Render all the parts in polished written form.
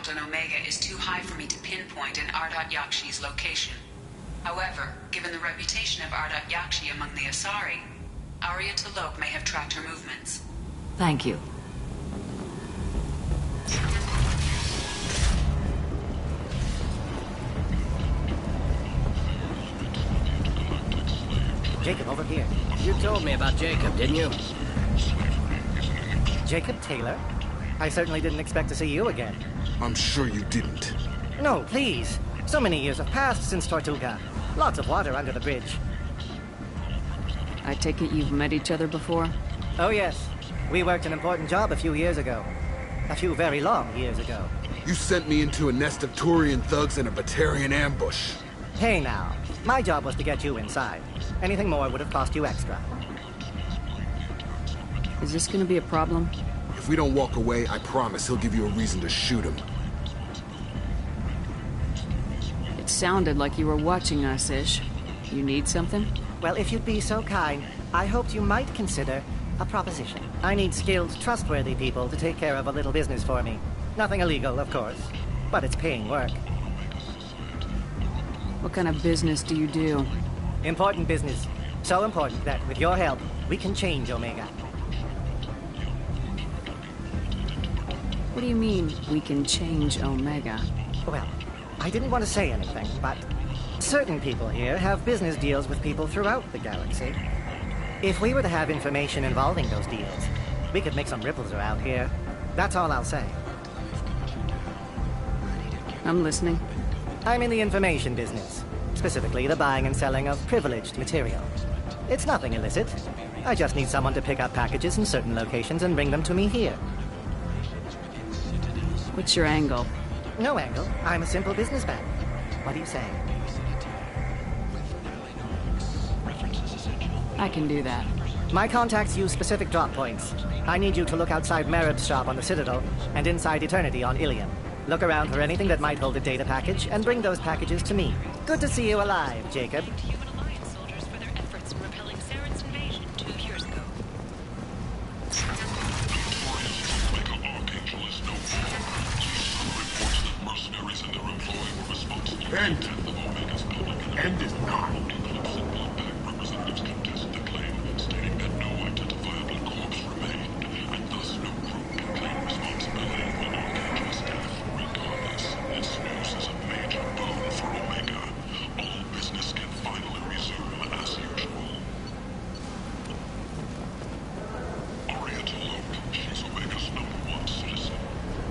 count on Omega is too high for me to pinpoint an Ardat Yakshi's location. However, given the reputation of Ardat Yakshi among the Asari, Arya T'Loak may have tracked her movements. Thank you. Jacob, over here. You told me about Jacob, didn't you? Jacob Taylor? I certainly didn't expect to see you again. I'm sure you didn't. No, please. So many years have passed since Tortuga. Lots of water under the bridge. I take it you've met each other before? Oh, yes. We worked an important job a few years ago. A few very long years ago. You sent me into a nest of Turian thugs in a Batarian ambush. Hey now, my job was to get you inside. Anything more would have cost you extra. Is this gonna be a problem? If we don't walk away, I promise he'll give you a reason to shoot him. It sounded like you were watching us, Ish. You need something? Well, if you'd be so kind, I hoped you might consider a proposition. I need skilled, trustworthy people to take care of a little business for me. Nothing illegal, of course, but it's paying work. What kind of business do you do? Important business. So important that, with your help, we can change Omega. What do you mean, we can change Omega? Well, I didn't want to say anything, but certain people here have business deals with people throughout the galaxy. If we were to have information involving those deals, we could make some ripples around here. That's all I'll say. I'm listening. I'm in the information business, specifically the buying and selling of privileged material. It's nothing illicit. I just need someone to pick up packages in certain locations and bring them to me here. What's your angle? No angle. I'm a simple businessman. What do you say? I can do that. My contacts use specific drop points. I need you to look outside Merib's shop on the Citadel and inside Eternity on Ilium. Look around for anything that might hold a data package and bring those packages to me. Good to see you alive, Jacob. Human Alliance soldiers for their efforts in repelling Saren's invasion 2 years ago. End is not. Representatives contested the claim, stating that no identifiable corpse remained, and thus no group can claim responsibility for Archangel staff. Regardless, this news is a major boon for Omega. All business can finally resume as usual. Arya T'Loak, she's Omega's #1 citizen.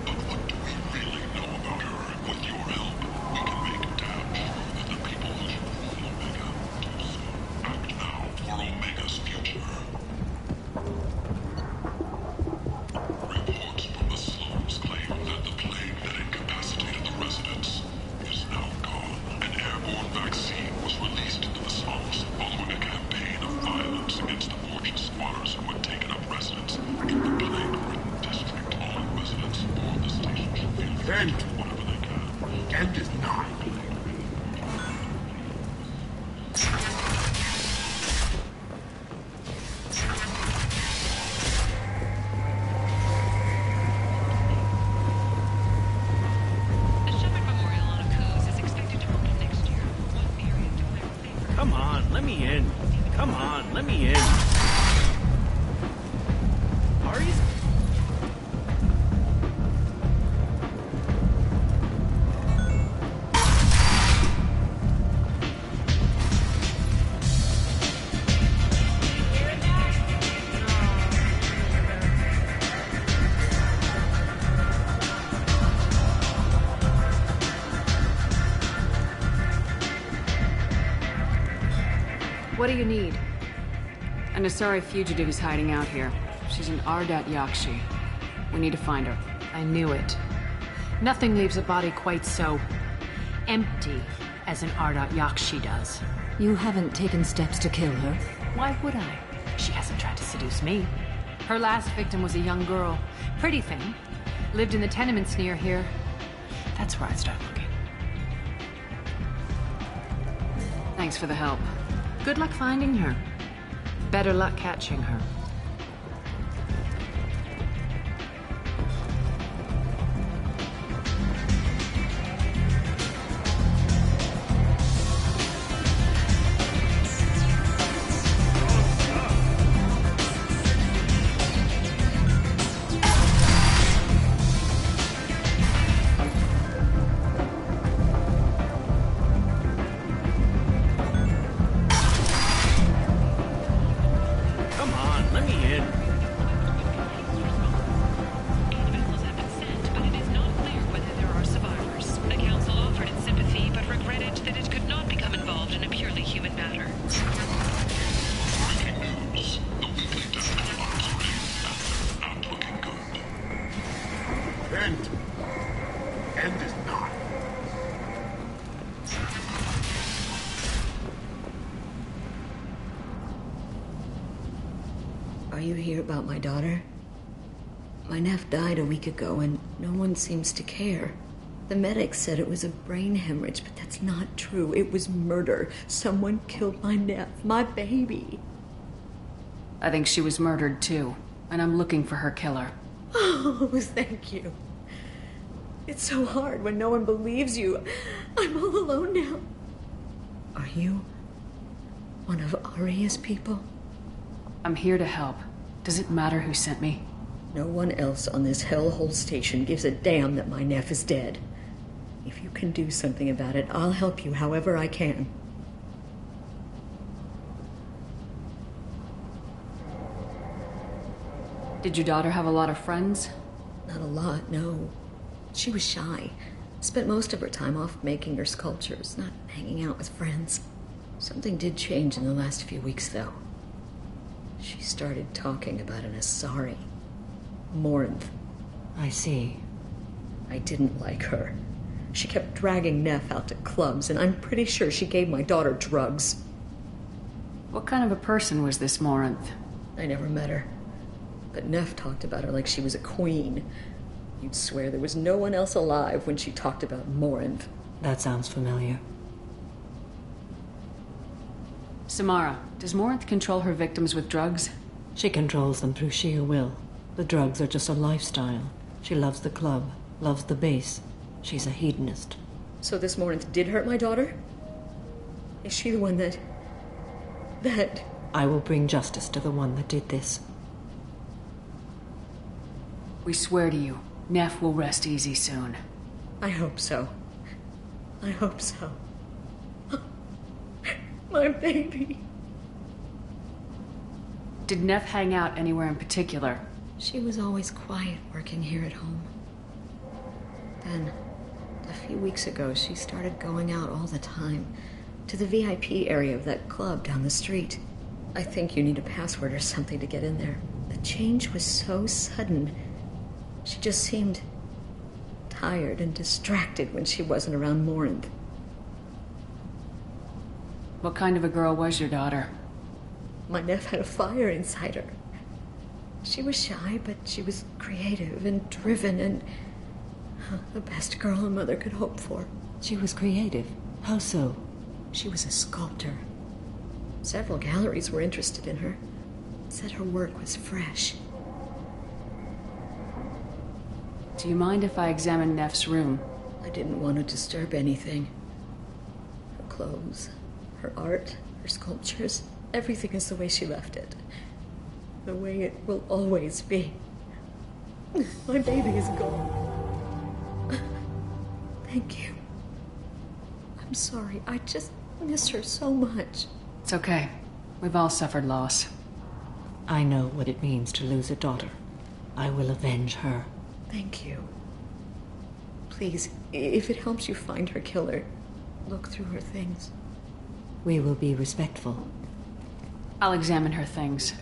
But what do we really know about her? With your help, we can make damn sure that the people who should rule Omega do so. Act now for Omega's future. Reports from the slums claim that the plague that incapacitated the residents is now gone. An airborne vaccine was released into the slums following a campaign of violence against the fortune squatters who had taken up residence in the plague-ridden district. All residents aboard the station should feel free to do whatever they can. End is not. The Shepard Memorial on a Coos is expected to open next year. One theory of declared favor. Come on, let me in. Come on, let me in. Ari's... What do you need? An Asari fugitive is hiding out here. She's an Ardat Yakshi. We need to find her. I knew it. Nothing leaves a body quite so empty as an Ardat Yakshi does. You haven't taken steps to kill her? Why would I? She hasn't tried to seduce me. Her last victim was a young girl. Pretty thing. Lived in the tenements near here. That's where I'd start looking. Thanks for the help. Good luck finding her. Better luck catching her. you hear about my daughter? My nephew died a week ago and no one seems to care. The medics said it was a brain hemorrhage, but that's not true. It was murder. Someone killed my nephew, my baby. I think she was murdered too, and I'm looking for her killer. Oh, thank you. It's so hard when no one believes you. I'm all alone now. Are you one of Aria's people? I'm here to help. Does it matter who sent me? No one else on this hellhole station gives a damn that my nephew is dead. If you can do something about it, I'll help you however I can. Did your daughter have a lot of friends? Not a lot, no. She was shy. Spent most of her time off making her sculptures, not hanging out with friends. Something did change in the last few weeks, though. She started talking about an Asari. Morinth. I see. I didn't like her. She kept dragging Neff out to clubs, and I'm pretty sure she gave my daughter drugs. What kind of a person was this Morinth? I never met her. But Neff talked about her like she was a queen. You'd swear there was no one else alive when she talked about Morinth. That sounds familiar. Samara, does Morinth control her victims with drugs? She controls them through sheer will. The drugs are just a lifestyle. She loves the club, loves the base. She's a hedonist. So this Morinth did hurt my daughter? Is she the one that... I will bring justice to the one that did this. We swear to you, Neff will rest easy soon. I hope so. I hope so. My baby. Did Neff hang out anywhere in particular? She was always quiet working here at home. Then, a few weeks ago, she started going out all the time to the VIP area of that club down the street. I think you need a password or something to get in there. The change was so sudden. She just seemed tired and distracted when she wasn't around Morinth. What kind of a girl was your daughter? My nephew had a fire inside her. She was shy, but she was creative and driven and the best girl a mother could hope for. She was creative. How so? She was a sculptor. Several galleries were interested in her. Said her work was fresh. Do you mind if I examine Neff's room? I didn't want to disturb anything. Her clothes, her art, her sculptures, everything is the way she left it. The way it will always be. My baby is gone. Thank you. I'm sorry. I just miss her so much. It's okay. We've all suffered loss. I know what it means to lose a daughter. I will avenge her. Thank you. Please, if it helps you find her killer, look through her things. We will be respectful. I'll examine her things.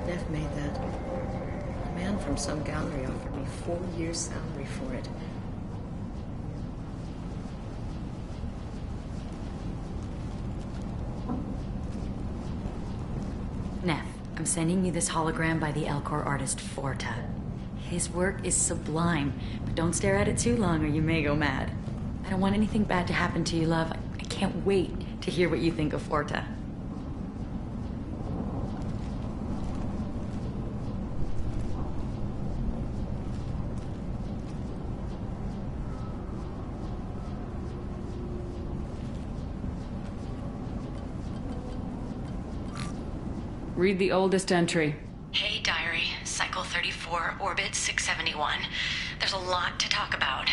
Neff made that. A man from some gallery offered me 4 years' salary for it. Neff, I'm sending you this hologram by the Elcor artist Forta. His work is sublime, but don't stare at it too long or you may go mad. I don't want anything bad to happen to you, love. I can't wait to hear what you think of Forta. Read the oldest entry. Hey, Diary. Cycle 34, Orbit 671. There's a lot to talk about.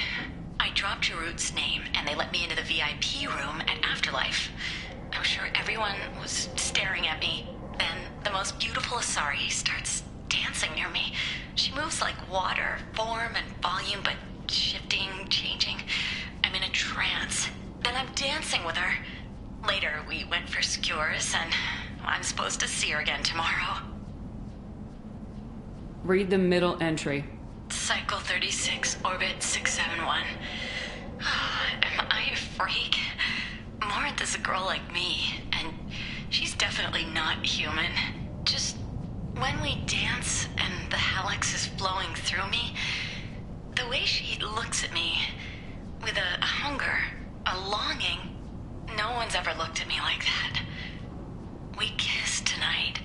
I dropped Jarut's name, and they let me into the VIP room at Afterlife. I'm sure everyone was staring at me. Then the most beautiful Asari starts dancing near me. She moves like water, form and volume, but shifting, changing. I'm in a trance. Then I'm dancing with her. Later, we went for skewers, and I'm supposed to see her again tomorrow. Read the middle entry. Cycle 36, orbit 671. Am I a freak? Morinth is a girl like me, and she's definitely not human. Just when we dance and the helix is flowing through me, the way she looks at me with a hunger, a longing, no one's ever looked at me like that. We kissed tonight.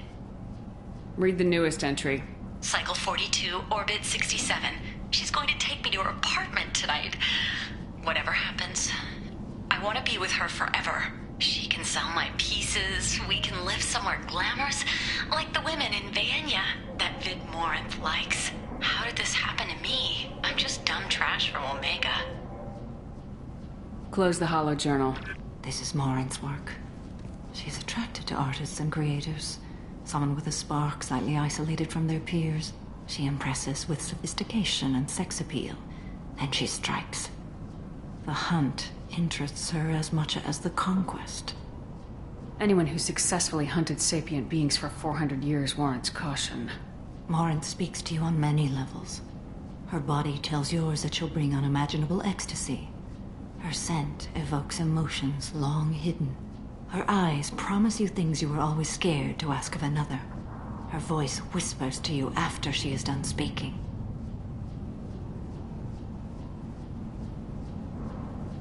Read the newest entry. Cycle 42, orbit 67. She's going to take me to her apartment tonight. Whatever happens, I want to be with her forever. She can sell my pieces. We can live somewhere glamorous, like the women in Vanya that Vid Morinth likes. How did this happen to me? I'm just dumb trash from Omega. Close the hollow journal. This is Morinth's work. She's attracted to artists and creators. Someone with a spark, slightly isolated from their peers. She impresses with sophistication and sex appeal. Then she strikes. The hunt interests her as much as the conquest. Anyone who successfully hunted sapient beings for 400 years warrants caution. Morinth speaks to you on many levels. Her body tells yours that she'll bring unimaginable ecstasy. Her scent evokes emotions long hidden. Her eyes promise you things you were always scared to ask of another. Her voice whispers to you after she is done speaking.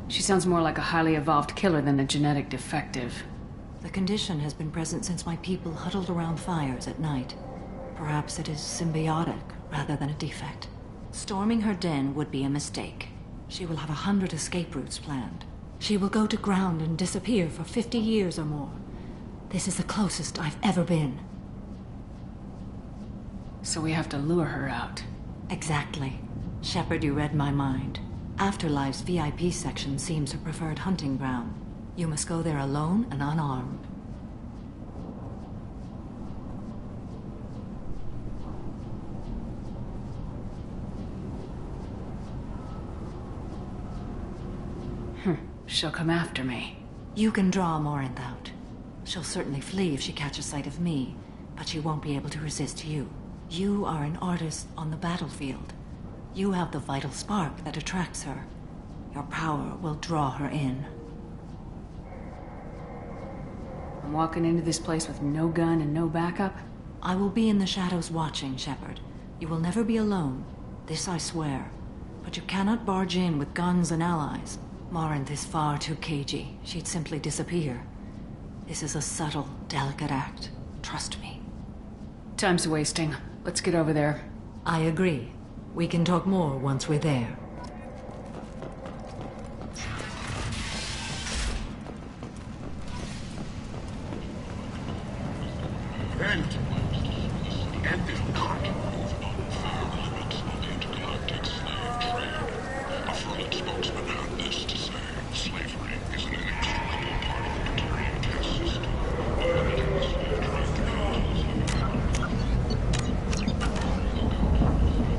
She sounds more like a highly evolved killer than a genetic defective. The condition has been present since my people huddled around fires at night. Perhaps it is symbiotic rather than a defect. Storming her den would be a mistake. She will have 100 escape routes planned. She will go to ground and disappear for 50 years or more. This is the closest I've ever been. So we have to lure her out. Exactly. Shepard, you read my mind. Afterlife's VIP section seems her preferred hunting ground. You must go there alone and unarmed. She'll come after me. You can draw Morinth out. She'll certainly flee if she catches sight of me, but she won't be able to resist you. You are an artist on the battlefield. You have the vital spark that attracts her. Your power will draw her in. I'm walking into this place with no gun and no backup? I will be in the shadows watching, Shepard. You will never be alone. This I swear. But you cannot barge in with guns and allies. Morinth is far too cagey. She'd simply disappear. This is a subtle, delicate act. Trust me. Time's wasting. Let's get over there. I agree. We can talk more once we're there. Ent is not A Furlet spokesman had this to say. Slavery is an inextricable part of the Turian caste system.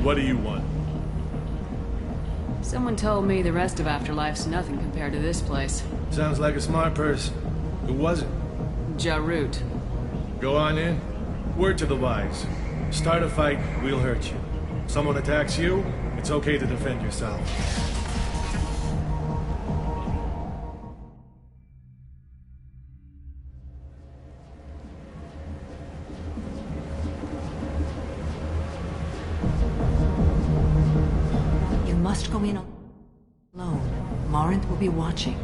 What do you want? Someone told me the rest of Afterlife's nothing compared to this place. Sounds like a smart person. Who was it? Jarut. Go on in. Word to the wise. Start a fight, we'll hurt you. Someone attacks you, it's okay to defend yourself. You must go in alone. Morinth will be watching.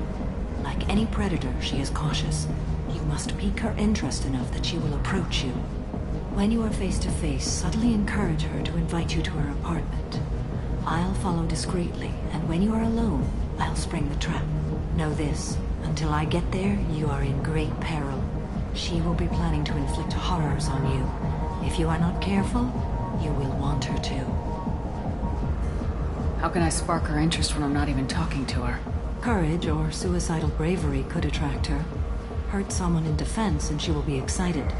Like any predator, she is cautious. You must pique her interest enough that she will approach you. When you are face to face, subtly encourage her to invite you to her apartment. I'll follow discreetly, and when you are alone, I'll spring the trap. Know this, until I get there, you are in great peril. She will be planning to inflict horrors on you. If you are not careful, you will want her to. How can I spark her interest when I'm not even talking to her? Courage or suicidal bravery could attract her. Hurt someone in defense and she will be excited.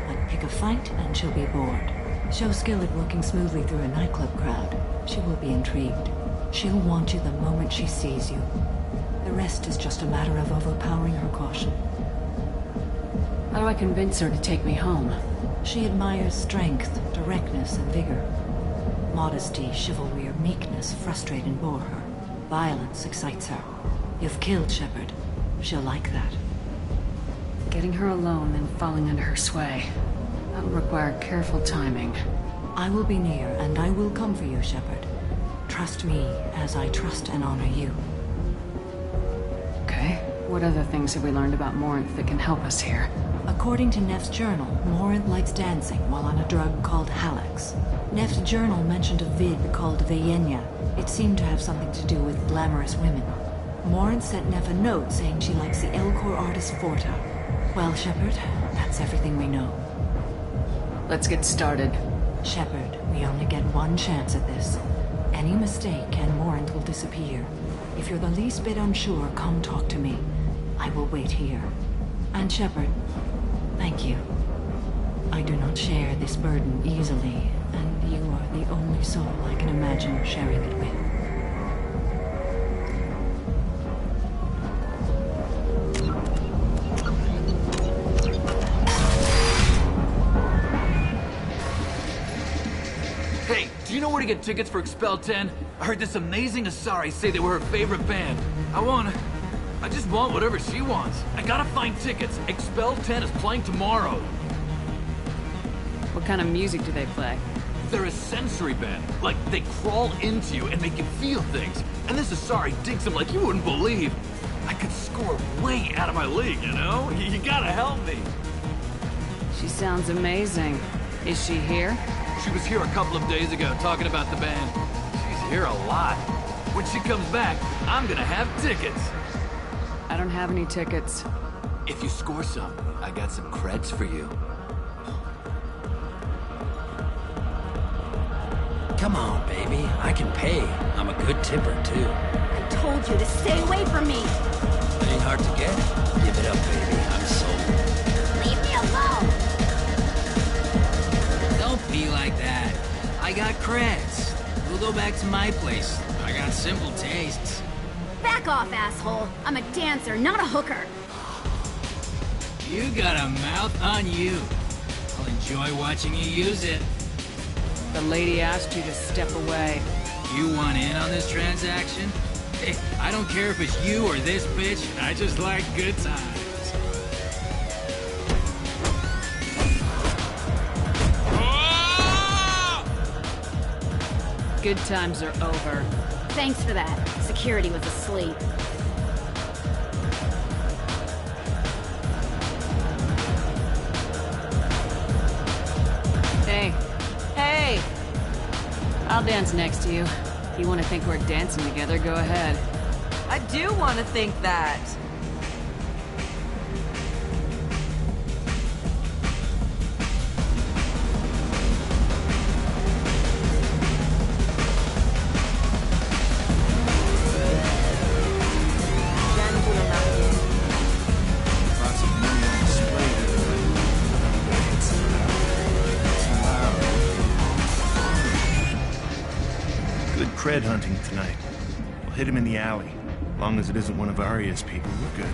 But pick a fight and she'll be bored. Show skill at working smoothly through a nightclub crowd. She will be intrigued. She'll want you the moment she sees you. The rest is just a matter of overpowering her caution. How do I convince her to take me home? She admires strength, directness, and vigor. Modesty, chivalry, or meekness frustrate and bore her. Violence excites her. You've killed Shepard. She'll like that. Getting her alone, then falling under her sway. That'll require careful timing. I will be near, and I will come for you, Shepard. Trust me as I trust and honor you. Okay. What other things have we learned about Morinth that can help us here? According to Neff's journal, Morinth likes dancing while on a drug called Halex. Neff's journal mentioned a vid called Veyenya. It seemed to have something to do with glamorous women. Morinth sent Neff a note saying she likes the Elcor artist Forta. Well, Shepard, that's everything we know. Let's get started. Shepard, we only get one chance at this. Any mistake and Morinth will disappear. If you're the least bit unsure, come talk to me. I will wait here. And Shepard, thank you. I do not share this burden easily, and you are the only soul I can imagine sharing it with. Hey, do you know where to get tickets for Expel 10? I heard this amazing Asari say they were her favorite band. I just want whatever she wants. I gotta find tickets. Expel 10 is playing tomorrow. What kind of music do they play? They're a sensory band. Like, they crawl into you and make you feel things. And this Asari digs them like you wouldn't believe. I could score way out of my league, you know? You gotta help me. She sounds amazing. Is she here? She was here a couple of days ago talking about the band. She's here a lot. When she comes back, I'm gonna have tickets. I don't have any tickets. If you score some, I got some creds for you. Come on, baby. I can pay. I'm a good tipper, too. I told you to stay away from me. It ain't hard to get. Give it up, baby. I'm sold. Leave me alone. Don't be like that. I got creds. We'll go back to my place. I got simple tastes. Back off, asshole. I'm a dancer, not a hooker. You got a mouth on you. I'll enjoy watching you use it. The lady asked you to step away. You want in on this transaction? Hey, I don't care if it's you or this bitch. I just like good times. Good times are over. Thanks for that. Security was asleep. Hey. Hey! I'll dance next to you. If you want to think we're dancing together, go ahead. I do want to think that. Cred hunting tonight. We'll hit him in the alley. As long as it isn't one of Arya's people, we're good.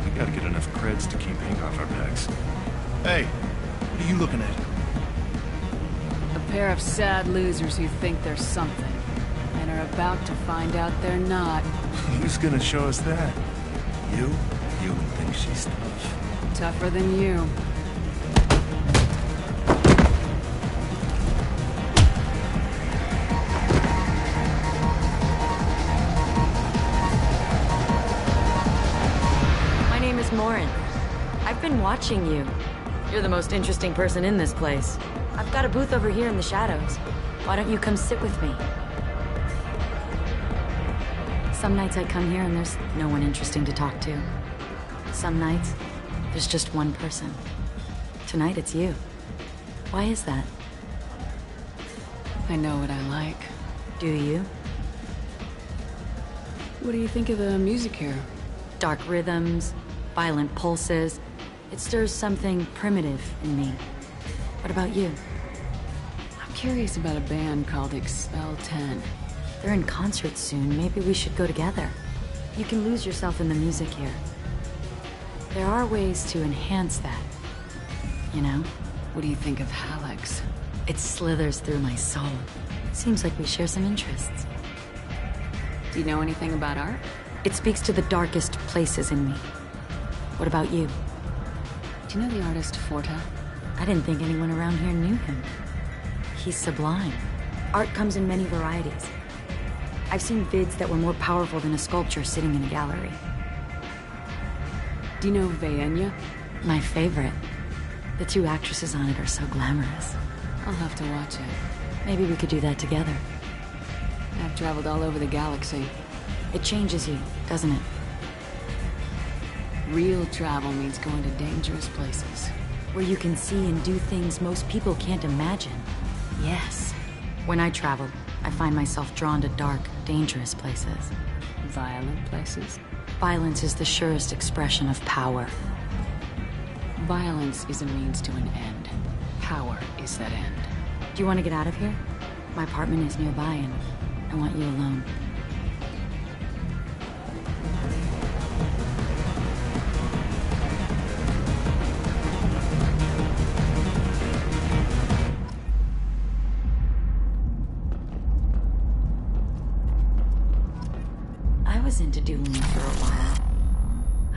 We gotta get enough creds to keep ink off our backs. Hey, what are you looking at? A pair of sad losers who think they're something, and are about to find out they're not. Who's gonna show us that? You? You think she's tough. Tougher than you. Morinth. I've been watching you. You're the most interesting person in this place. I've got a booth over here in the shadows. Why don't you come sit with me? Some nights I come here and there's no one interesting to talk to. Some nights, there's just one person. Tonight it's you. Why is that? I know what I like. Do you? What do you think of the music here? Dark rhythms, violent pulses. It stirs something primitive in me. What about you? I'm curious about a band called Expel 10. They're in concert soon. Maybe we should go together. You can lose yourself in the music here. There are ways to enhance that. You know? What do you think of Halex? It slithers through my soul. Seems like we share some interests. Do you know anything about art? It speaks to the darkest places in me. What about you? Do you know the artist Forta? I didn't think anyone around here knew him. He's sublime. Art comes in many varieties. I've seen vids that were more powerful than a sculpture sitting in a gallery. Do you know Vaenya? My favorite. The two actresses on it are so glamorous. I'll have to watch it. Maybe we could do that together. I've traveled all over the galaxy. It changes you, doesn't it? Real travel means going to dangerous places. Where you can see and do things most people can't imagine. Yes. When I travel, I find myself drawn to dark, dangerous places. Violent places? Violence is the surest expression of power. Violence is a means to an end. Power is that end. Do you want to get out of here? My apartment is nearby and I want you alone. I was into dueling for a while.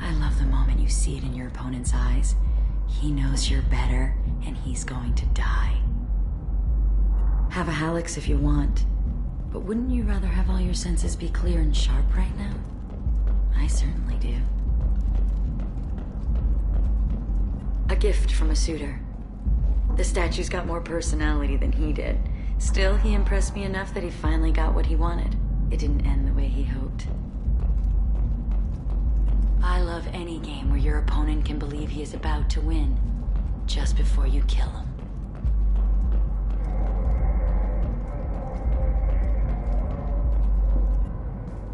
I love the moment you see it in your opponent's eyes. He knows you're better, and he's going to die. Have a Halix if you want, but wouldn't you rather have all your senses be clear and sharp right now? I certainly do. A gift from a suitor. The statue's got more personality than he did. Still, he impressed me enough that he finally got what he wanted. It didn't end the way he hoped. I love any game where your opponent can believe he is about to win, just before you kill him.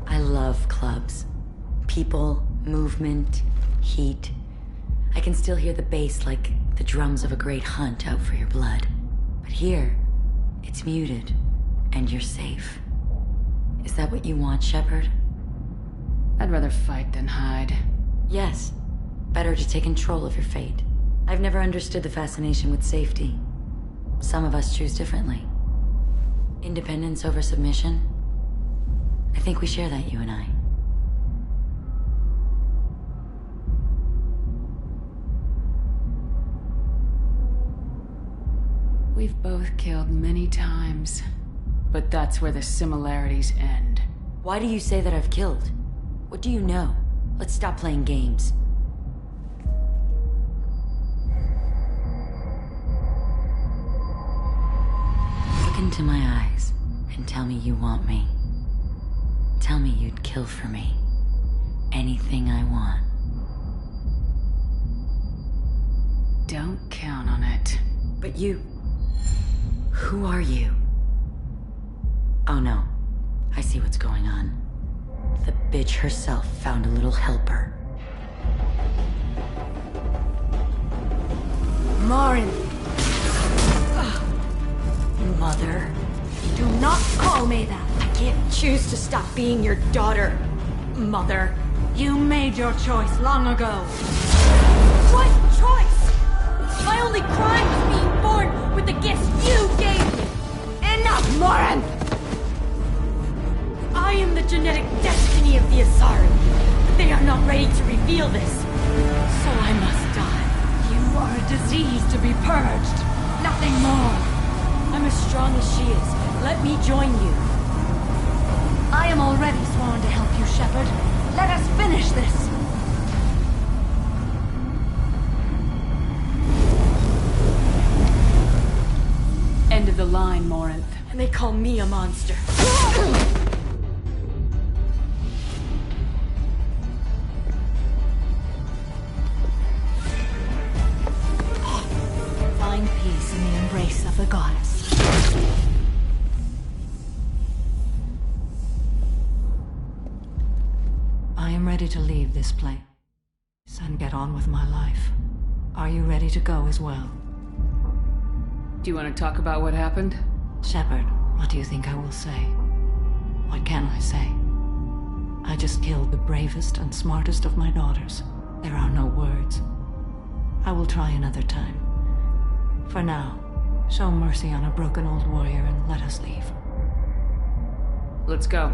I love clubs. People, movement, heat. I can still hear the bass like the drums of a great hunt out for your blood. But here, it's muted, and you're safe. Is that what you want, Shepard? I'd rather fight than hide. Yes. Better to take control of your fate. I've never understood the fascination with safety. Some of us choose differently. Independence over submission? I think we share that, you and I. We've both killed many times, but that's where the similarities end. Why do you say that I've killed? What do you know? Let's stop playing games. Look into my eyes and tell me you want me. Tell me you'd kill for me. Anything I want. Don't count on it. But you... Who are you? Oh no. I see what's going on. The bitch herself found a little helper. Marin! Mother. Do not call me that! I can't choose to stop being your daughter, Mother. You made your choice long ago. What choice? My only crime was being born with the gifts you gave me! Enough, Marin! I am the genetic destiny of the Asari. They are not ready to reveal this. So I must die. You are a disease to be purged. Nothing more. I'm as strong as she is. Let me join you. I am already sworn to help you, Shepard. Let us finish this. End of the line, Morinth. And they call me a monster. Find peace in the embrace of the goddess. I am ready to leave this place and get on with my life. Are you ready to go as well? Do you want to talk about what happened? Shepard, what do you think I will say? What can I say? I just killed the bravest and smartest of my daughters. There are no words. I will try another time. For now, show mercy on a broken old warrior and let us leave. Let's go.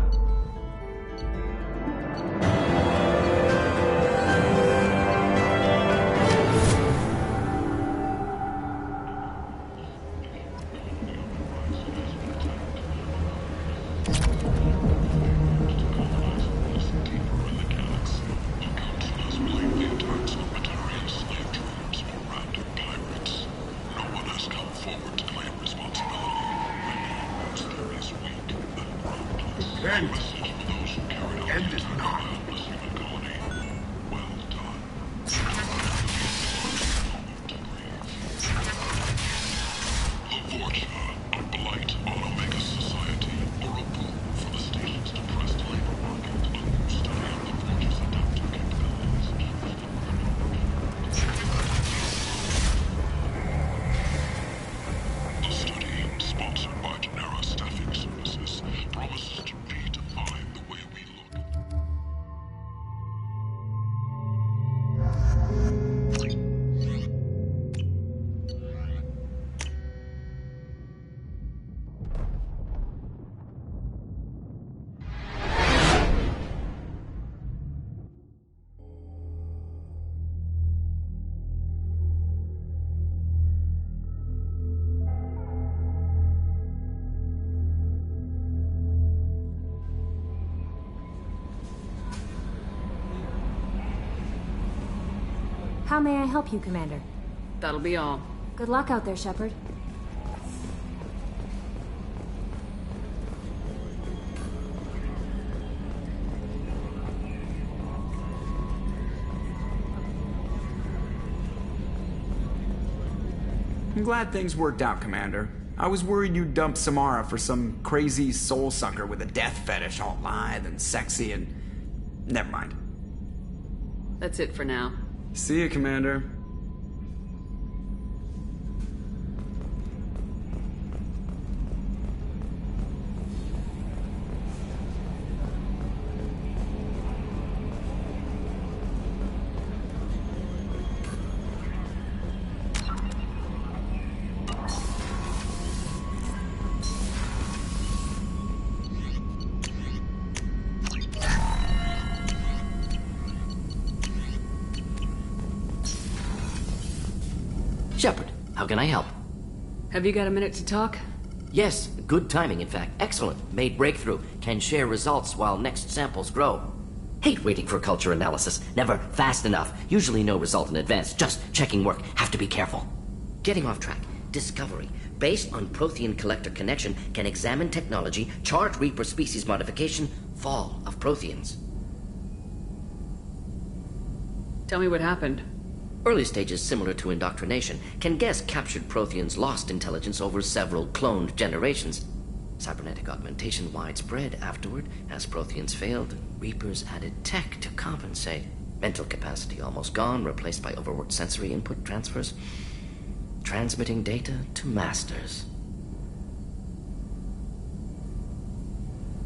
How may I help you, Commander? That'll be all. Good luck out there, Shepard. I'm glad things worked out, Commander. I was worried you'd dump Samara for some crazy soul sucker with a death fetish all lithe and sexy and... Never mind. That's it for now. See ya, Commander. Shepard, how can I help? Have you got a minute to talk? Yes, good timing, in fact. Excellent. Made breakthrough. Can share results while next samples grow. Hate waiting for culture analysis. Never fast enough. Usually no result in advance. Just checking work. Have to be careful. Getting off track. Discovery. Based on Prothean collector connection, can examine technology, chart Reaper species modification, fall of Protheans. Tell me what happened. Early stages similar to indoctrination. Can guess captured Protheans lost intelligence over several cloned generations. Cybernetic augmentation widespread afterward as Protheans failed. Reapers added tech to compensate. Mental capacity almost gone, replaced by overworked sensory input transfers. Transmitting data to masters.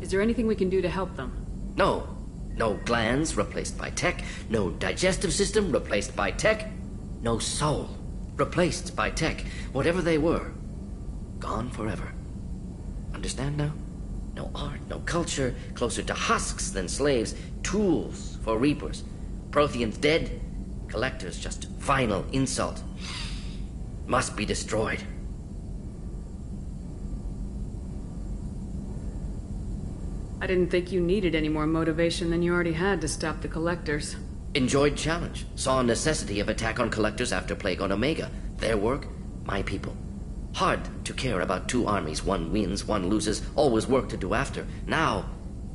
Is there anything we can do to help them? No. No glands replaced by tech. No digestive system replaced by tech. No soul replaced by tech. Whatever they were, gone forever. Understand now? No art, no culture, closer to husks than slaves. Tools for Reapers. Protheans dead. Collectors just final insult. Must be destroyed. I didn't think you needed any more motivation than you already had to stop the Collectors. Enjoyed challenge. Saw necessity of attack on Collectors after Plague on Omega. Their work, my people. Hard to care about two armies. One wins, one loses. Always work to do after. Now,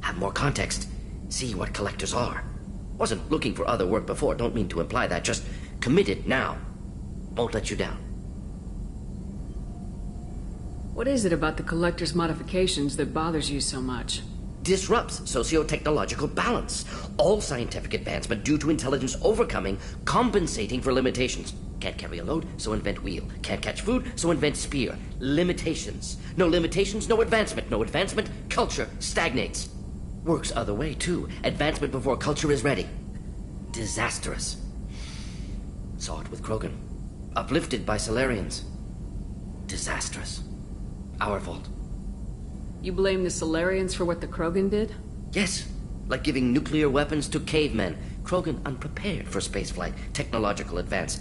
have more context. See what Collectors are. Wasn't looking for other work before. Don't mean to imply that. Just committed now. Won't let you down. What is it about the Collector's modifications that bothers you so much? Disrupts socio-technological balance. All scientific advancement due to intelligence overcoming, compensating for limitations. Can't carry a load, so invent wheel. Can't catch food, so invent spear. Limitations. No limitations, no advancement. No advancement, culture stagnates. Works other way, too. Advancement before culture is ready. Disastrous. Saw it with Krogan. Uplifted by Solarians. Disastrous. Our fault. You blame the Solarians for what the Krogan did? Yes, like giving nuclear weapons to cavemen. Krogan unprepared for spaceflight, technological advance.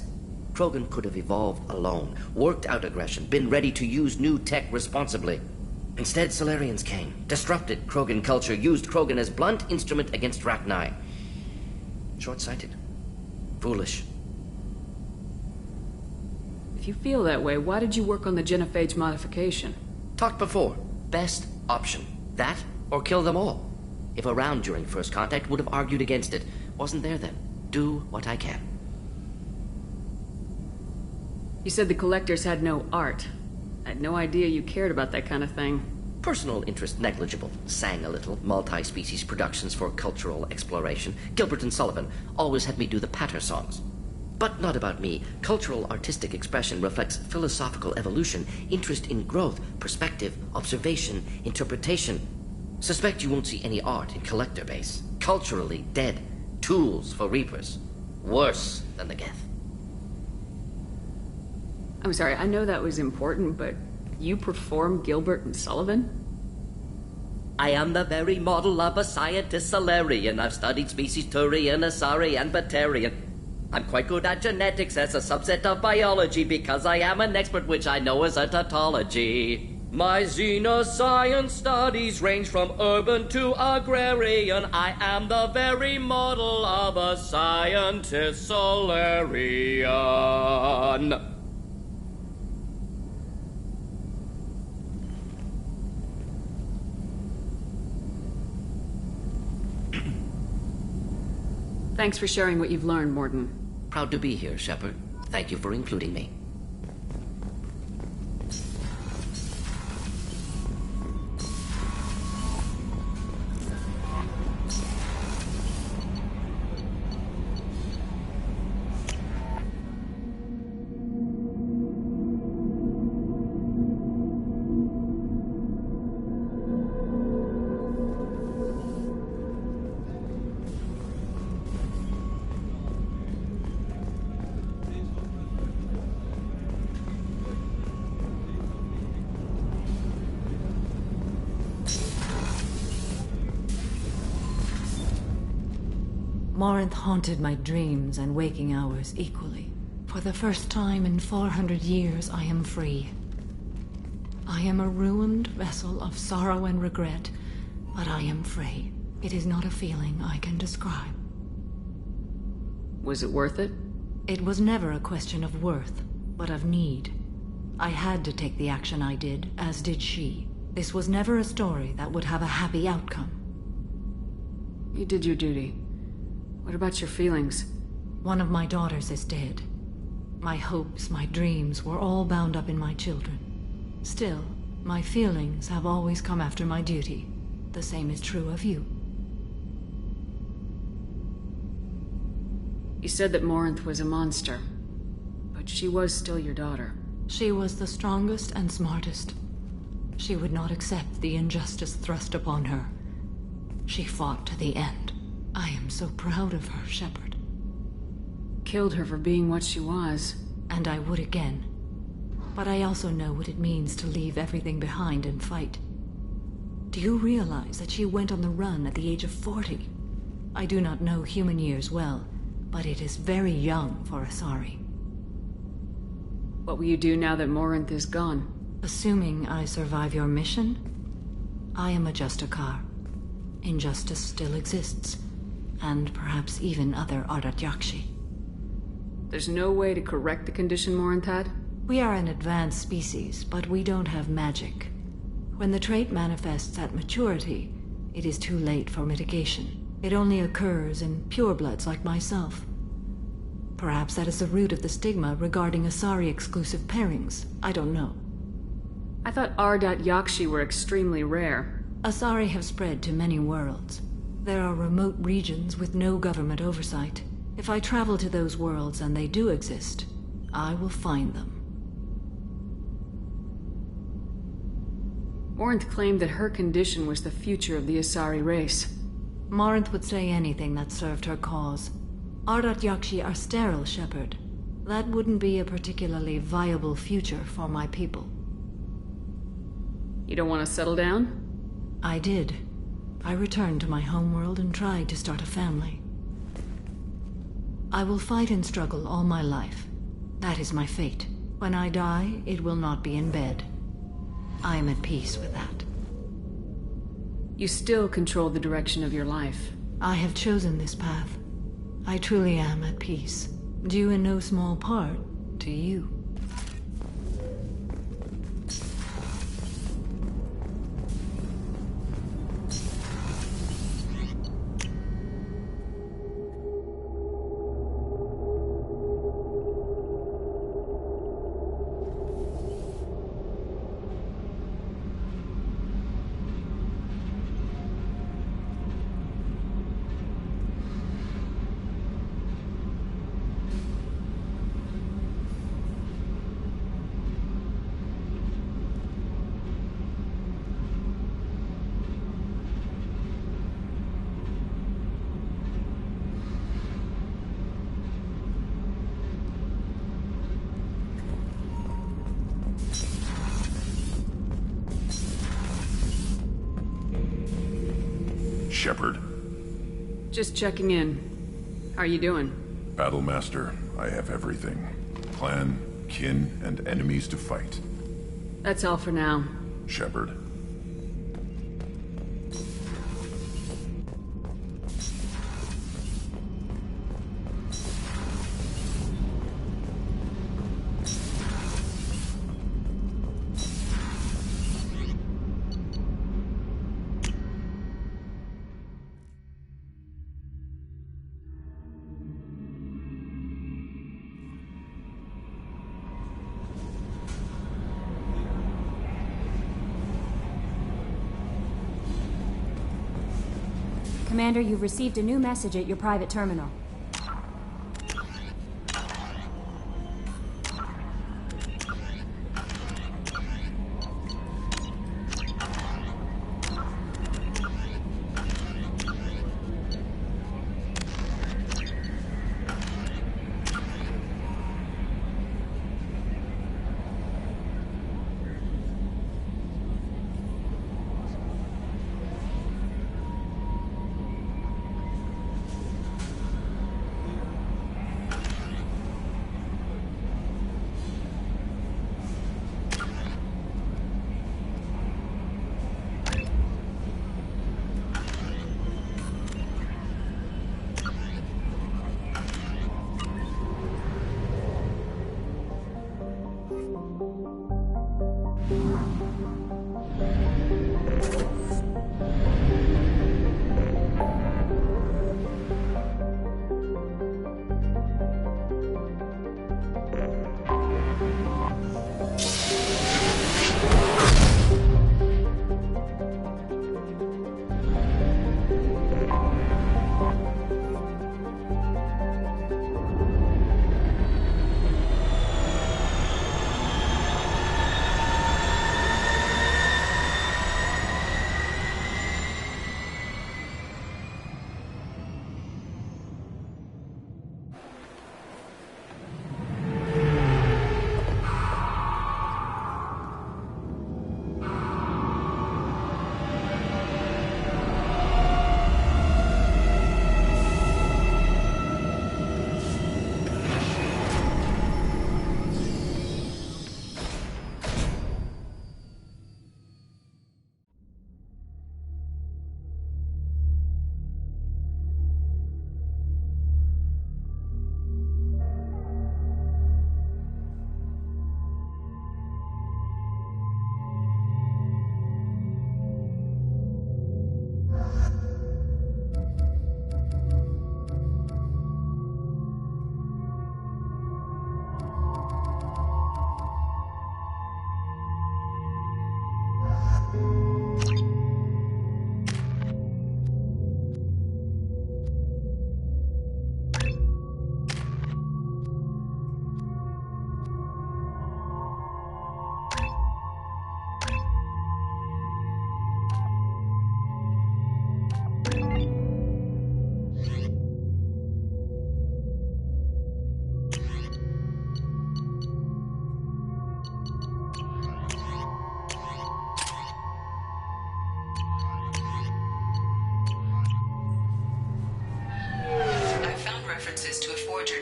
Krogan could have evolved alone, worked out aggression, been ready to use new tech responsibly. Instead, Solarians came, disrupted Krogan culture, used Krogan as blunt instrument against Rachni. Short-sighted. Foolish. If you feel that way, why did you work on the genophage modification? Talked before. Best option. That, or kill them all. If around during first contact, would have argued against it. Wasn't there then. Do what I can. You said the Collectors had no art. I had no idea you cared about that kind of thing. Personal interest negligible. Sang a little. Multi-species productions for cultural exploration. Gilbert and Sullivan always had me do the patter songs. But not about me. Cultural artistic expression reflects philosophical evolution, interest in growth, perspective, observation, interpretation. Suspect you won't see any art in Collector base. Culturally dead. Tools for Reapers. Worse than the Geth. I'm sorry, I know that was important, but you perform Gilbert and Sullivan? I am the very model of a scientist Solarian. I've studied species Turian, Asari, and Batarian. I'm quite good at genetics as a subset of biology because I am an expert which I know as a tautology. My xenoscience studies range from urban to agrarian. I am the very model of a scientist Solarian. Thanks for sharing what you've learned, Mordin. Proud to be here, Shepard. Thank you for including me. Morinth haunted my dreams and waking hours equally. For the first time in 400 years, I am free. I am a ruined vessel of sorrow and regret, but I am free. It is not a feeling I can describe. Was it worth it? It was never a question of worth, but of need. I had to take the action I did, as did she. This was never a story that would have a happy outcome. You did your duty. What about your feelings? One of my daughters is dead. My hopes, my dreams were all bound up in my children. Still, my feelings have always come after my duty. The same is true of you. You said that Morinth was a monster, but she was still your daughter. She was the strongest and smartest. She would not accept the injustice thrust upon her. She fought to the end. I am so proud of her, Shepard. Killed her for being what she was. And I would again. But I also know what it means to leave everything behind and fight. Do you realize that she went on the run at the age of 40? I do not know human years well, but it is very young for Asari. What will you do now that Morinth is gone? Assuming I survive your mission, I am a Justicar. Injustice still exists. And perhaps even other Ardat Yakshi. There's no way to correct the condition Morinth had? We are an advanced species, but we don't have magic. When the trait manifests at maturity, it is too late for mitigation. It only occurs in purebloods like myself. Perhaps that is the root of the stigma regarding Asari-exclusive pairings. I don't know. I thought Ardat Yakshi were extremely rare. Asari have spread to many worlds. There are remote regions with no government oversight. If I travel to those worlds and they do exist, I will find them. Morinth claimed that her condition was the future of the Asari race. Morinth would say anything that served her cause. Ardat Yakshi are sterile, Shepard. That wouldn't be a particularly viable future for my people. You don't want to settle down? I did. I returned to my homeworld and tried to start a family. I will fight and struggle all my life. That is my fate. When I die, it will not be in bed. I am at peace with that. You still control the direction of your life. I have chosen this path. I truly am at peace. Due in no small part to you. Shepard. Just checking in. How are you doing? Battlemaster, I have everything. Clan, kin, and enemies to fight. That's all for now. Shepard. Commander, you've received a new message at your private terminal.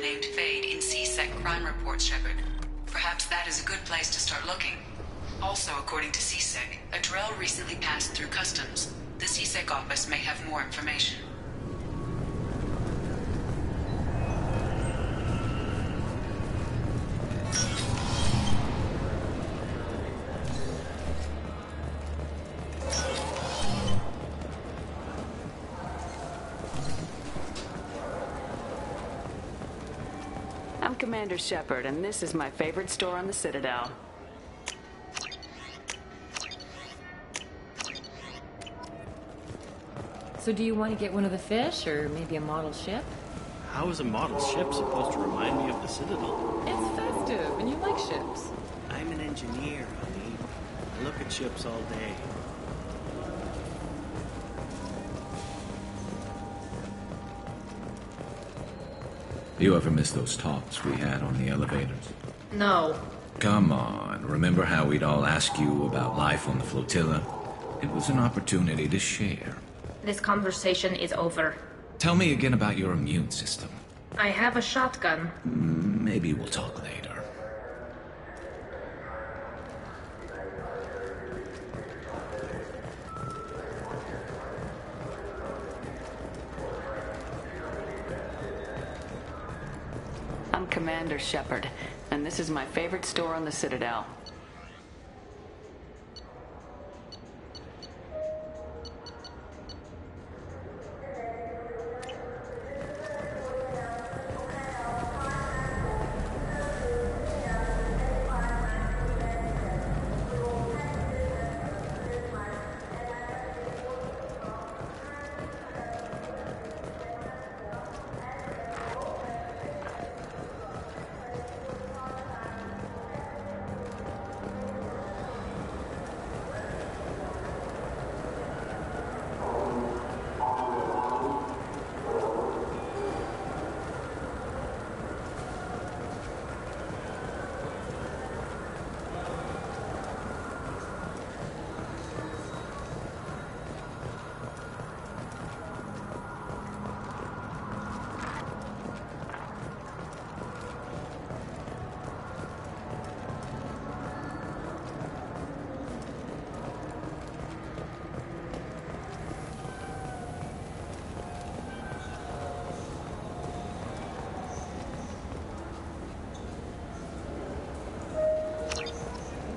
named Fade in C-Sec crime reports, Shepard. Perhaps that is a good place to start looking. Also, according to C-Sec, a Drell recently passed through customs. The C-Sec office may have more information. I'm Commander Shepard, and this is my favorite store on the Citadel. So do you want to get one of the fish, or maybe a model ship? How is a model ship supposed to remind me of the Citadel? It's festive, and you like ships. I'm an engineer, honey. I look at ships all day. You ever miss those talks we had on the elevators? No. Come on, remember how we'd all ask you about life on the flotilla? It was an opportunity to share. This conversation is over. Tell me again about your immune system. I have a shotgun. Maybe we'll talk later. I'm Commander Shepard, and this is my favorite store on the Citadel.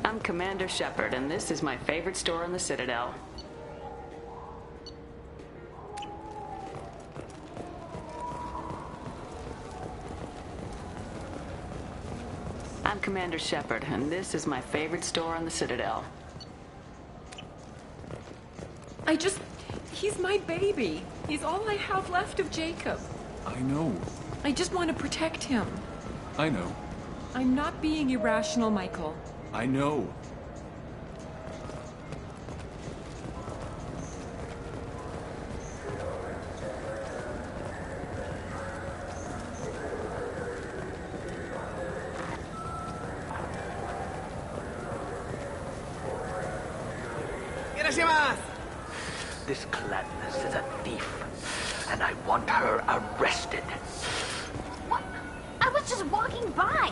I'm Commander Shepard, and this is my favorite store on the Citadel. I'm Commander Shepard, and this is my favorite store on the Citadel. He's my baby. He's all I have left of Jacob. I know. I just want to protect him. I know. I'm not being irrational, Michael. I know. This Gladness is a thief, and I want her arrested. What? I was just walking by.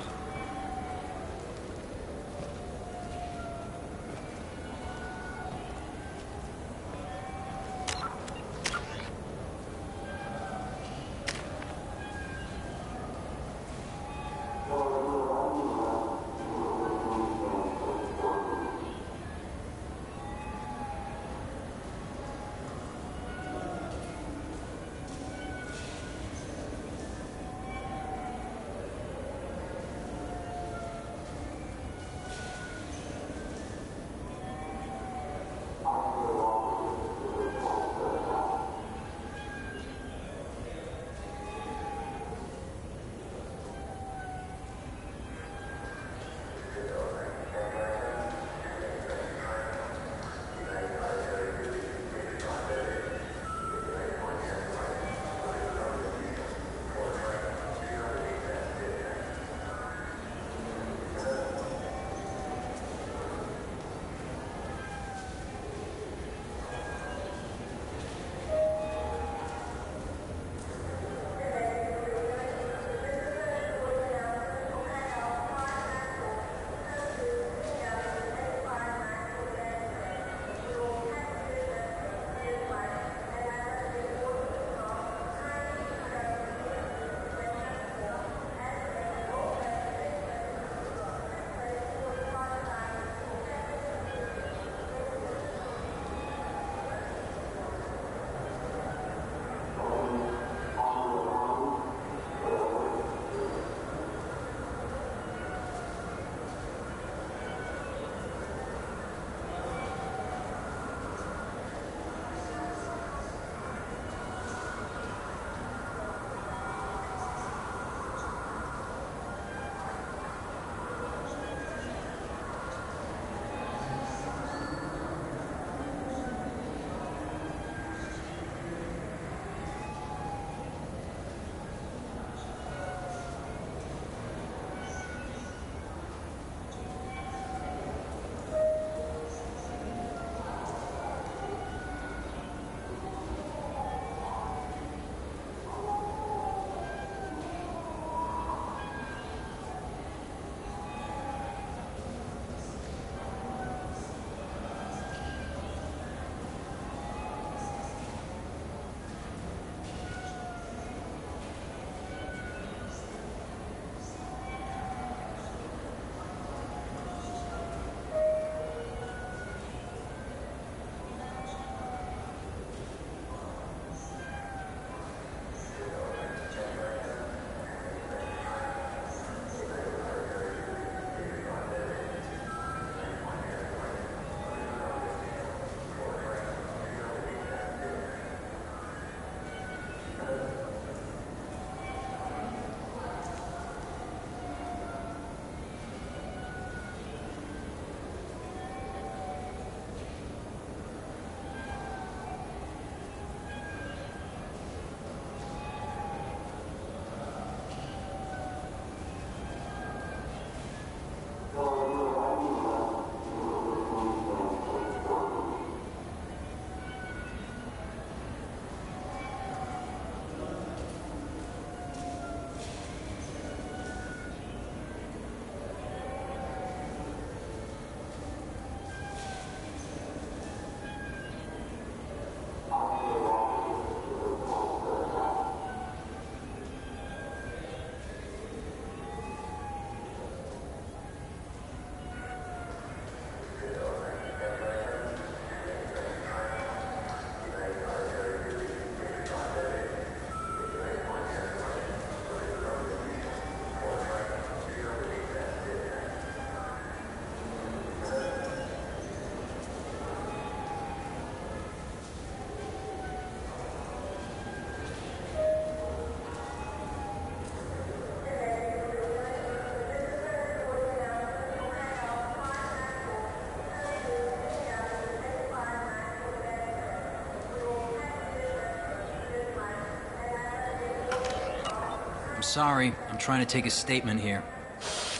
sorry. I'm trying to take a statement here.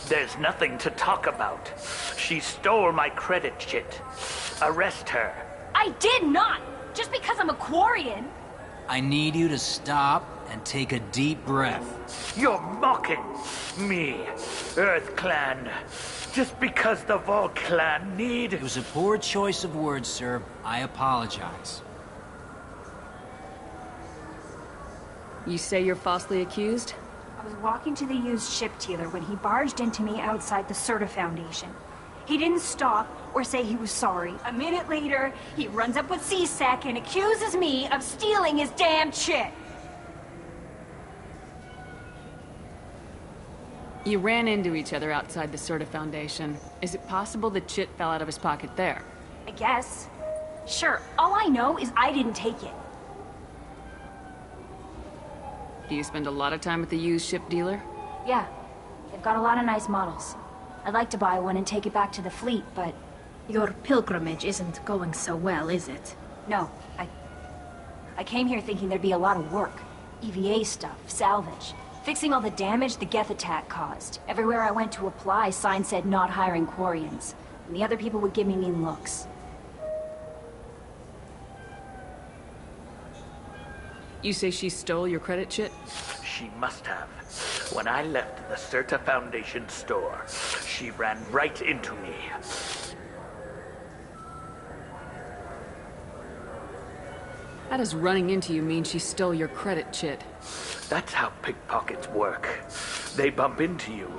There's nothing to talk about. She stole my credit chit. Arrest her. I did not! Just because I'm a Quarian! I need you to stop and take a deep breath. You're mocking me, Earth Clan. Just because the Vol Clan need... It was a poor choice of words, sir. I apologize. You say you're falsely accused? I was walking to the used ship dealer when he barged into me outside the Serta Foundation. He didn't stop or say he was sorry. A minute later, he runs up with C-Sec and accuses me of stealing his damn chit. You ran into each other outside the Serta Foundation. Is it possible the chit fell out of his pocket there? I guess. Sure, all I know is I didn't take it. Do you spend a lot of time at the used ship dealer? Yeah, they've got a lot of nice models. I'd like to buy one and take it back to the fleet, but... Your pilgrimage isn't going so well, is it? No, I came here thinking there'd be a lot of work. EVA stuff, salvage. Fixing all the damage the Geth attack caused. Everywhere I went to apply, signs said not hiring Quarians. And the other people would give me mean looks. You say she stole your credit chit? She must have. When I left the Serta Foundation store, she ran right into me. How does running into you mean she stole your credit chit? That's how pickpockets work. They bump into you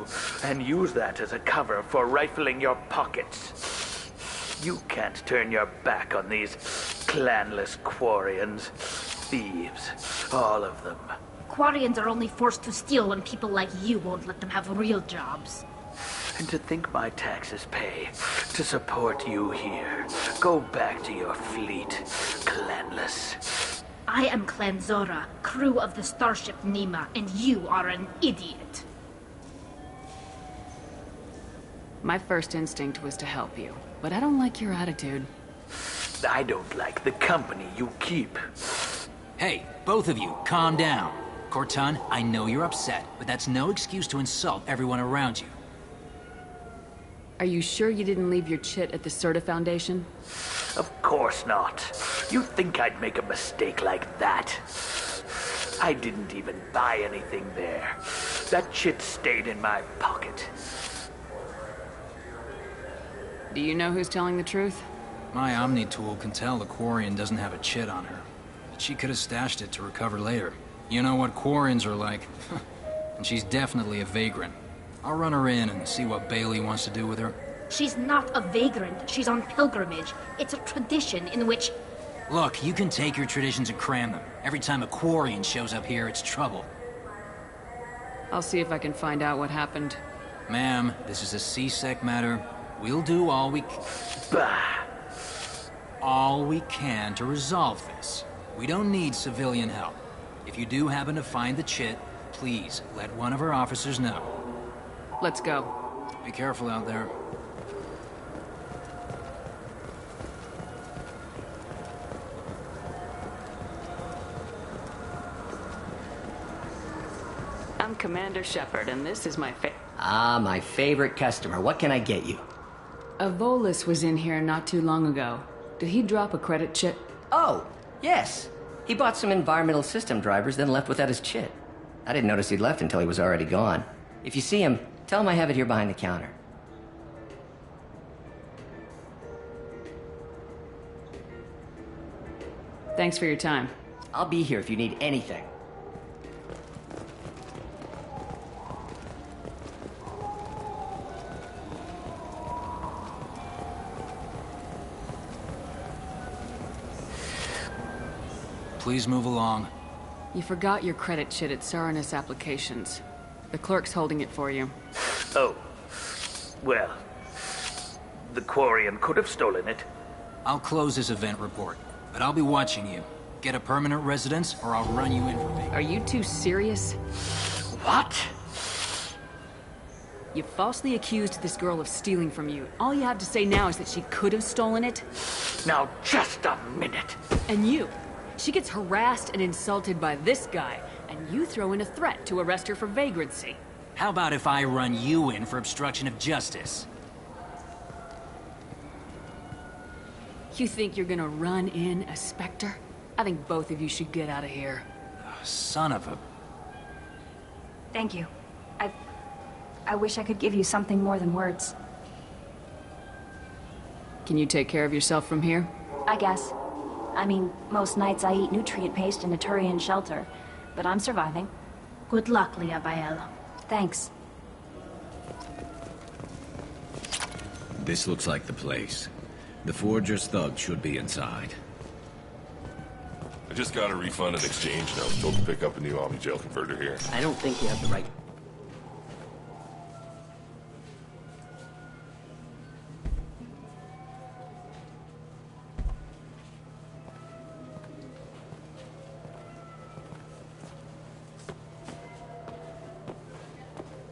and use that as a cover for rifling your pockets. You can't turn your back on these clanless Quarians. Thieves, all of them. Quarians are only forced to steal when people like you won't let them have real jobs. And to think my taxes pay to support you here. Go back to your fleet, clanless. I am Clan Zora, crew of the starship Nima, and you are an idiot. My first instinct was to help you, but I don't like your attitude. I don't like the company you keep. Hey, both of you, calm down. Cortan, I know you're upset, but that's no excuse to insult everyone around you. Are you sure you didn't leave your chit at the Serta Foundation? Of course not. You think I'd make a mistake like that? I didn't even buy anything there. That chit stayed in my pocket. Do you know who's telling the truth? My Omni tool can tell the Quarian doesn't have a chit on her. But she could have stashed it to recover later. You know what Quarians are like. And she's definitely a vagrant. I'll run her in and see what Bailey wants to do with her. She's not a vagrant. She's on pilgrimage. It's a tradition in which... Look, you can take your traditions and cram them. Every time a Quarian shows up here, it's trouble. I'll see if I can find out what happened. Ma'am, this is a C-Sec matter. We'll do all we can to resolve this. We don't need civilian help. If you do happen to find the chit, please let one of our officers know. Let's go. Be careful out there. I'm Commander Shepard, and this is my my favorite customer. What can I get you? A Volus was in here not too long ago. Did he drop a credit chit? Oh, yes. He bought some environmental system drivers, then left without his chit. I didn't notice he'd left until he was already gone. If you see him, tell him I have it here behind the counter. Thanks for your time. I'll be here if you need anything. Please move along. You forgot your credit chit at Saranus Applications. The clerk's holding it for you. Oh. Well, the Quarian could have stolen it. I'll close this event report, but I'll be watching you. Get a permanent residence, or I'll run you in for me. Are you two serious? What? You falsely accused this girl of stealing from you. All you have to say now is that she could have stolen it? Now, just a minute. And you. She gets harassed and insulted by this guy, and and you throw in a threat to arrest her for vagrancy. How about if I run you in for obstruction of justice? You think you're gonna run in a Spectre? I think both of you should get out of here. Son of a... Thank you. I wish I could give you something more than words. Can you take care of yourself from here? I guess. I mean, most nights I eat nutrient paste in a Turian shelter, but I'm surviving. Good luck, Liabael. Thanks. This looks like the place. The Forger's thugs should be inside. I just got a refund at exchange and I was told to pick up a new Omni Gel converter here. I don't think you have the right...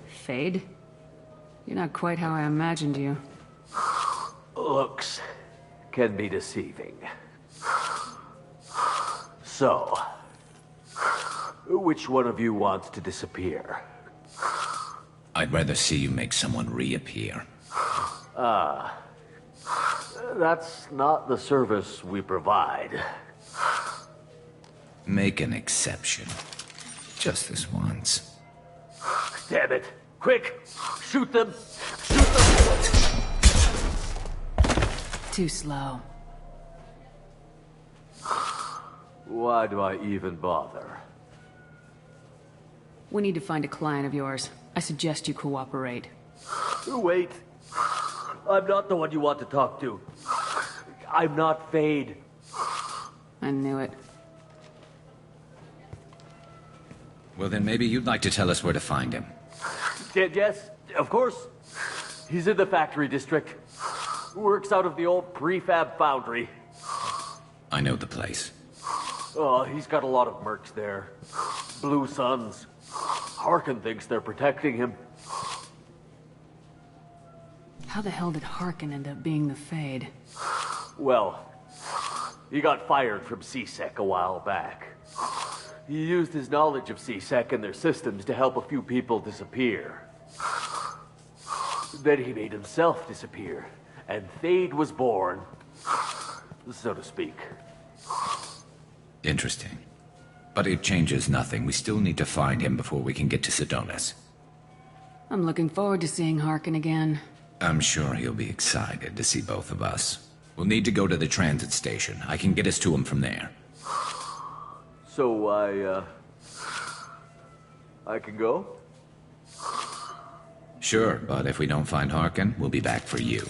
Fade? You're not quite how I imagined you. Looks can be deceiving. So, which one of you wants to disappear? I'd rather see you make someone reappear. That's not the service we provide. Make an exception. Just this once. Damn it. Quick! Shoot them! Shoot them! Too slow. Why do I even bother? We need to find a client of yours. I suggest you cooperate. Wait. I'm not the one you want to talk to. I'm not Fade. I knew it. Well, then maybe you'd like to tell us where to find him. Yes, of course. He's in the factory district. Works out of the old prefab foundry. I know the place. Oh, he's got a lot of mercs there. Blue Suns. Harkin thinks they're protecting him. How the hell did Harkin end up being the Fade? Well, he got fired from CSEC a while back. He used his knowledge of CSEC and their systems to help a few people disappear. Then he made himself disappear, and Fade was born, so to speak. Interesting. But it changes nothing. We still need to find him before we can get to Sedonis. I'm looking forward to seeing Harkin again. I'm sure he'll be excited to see both of us. We'll need to go to the transit station. I can get us to him from there. So I can go? Sure, but if we don't find Harkin, we'll be back for you.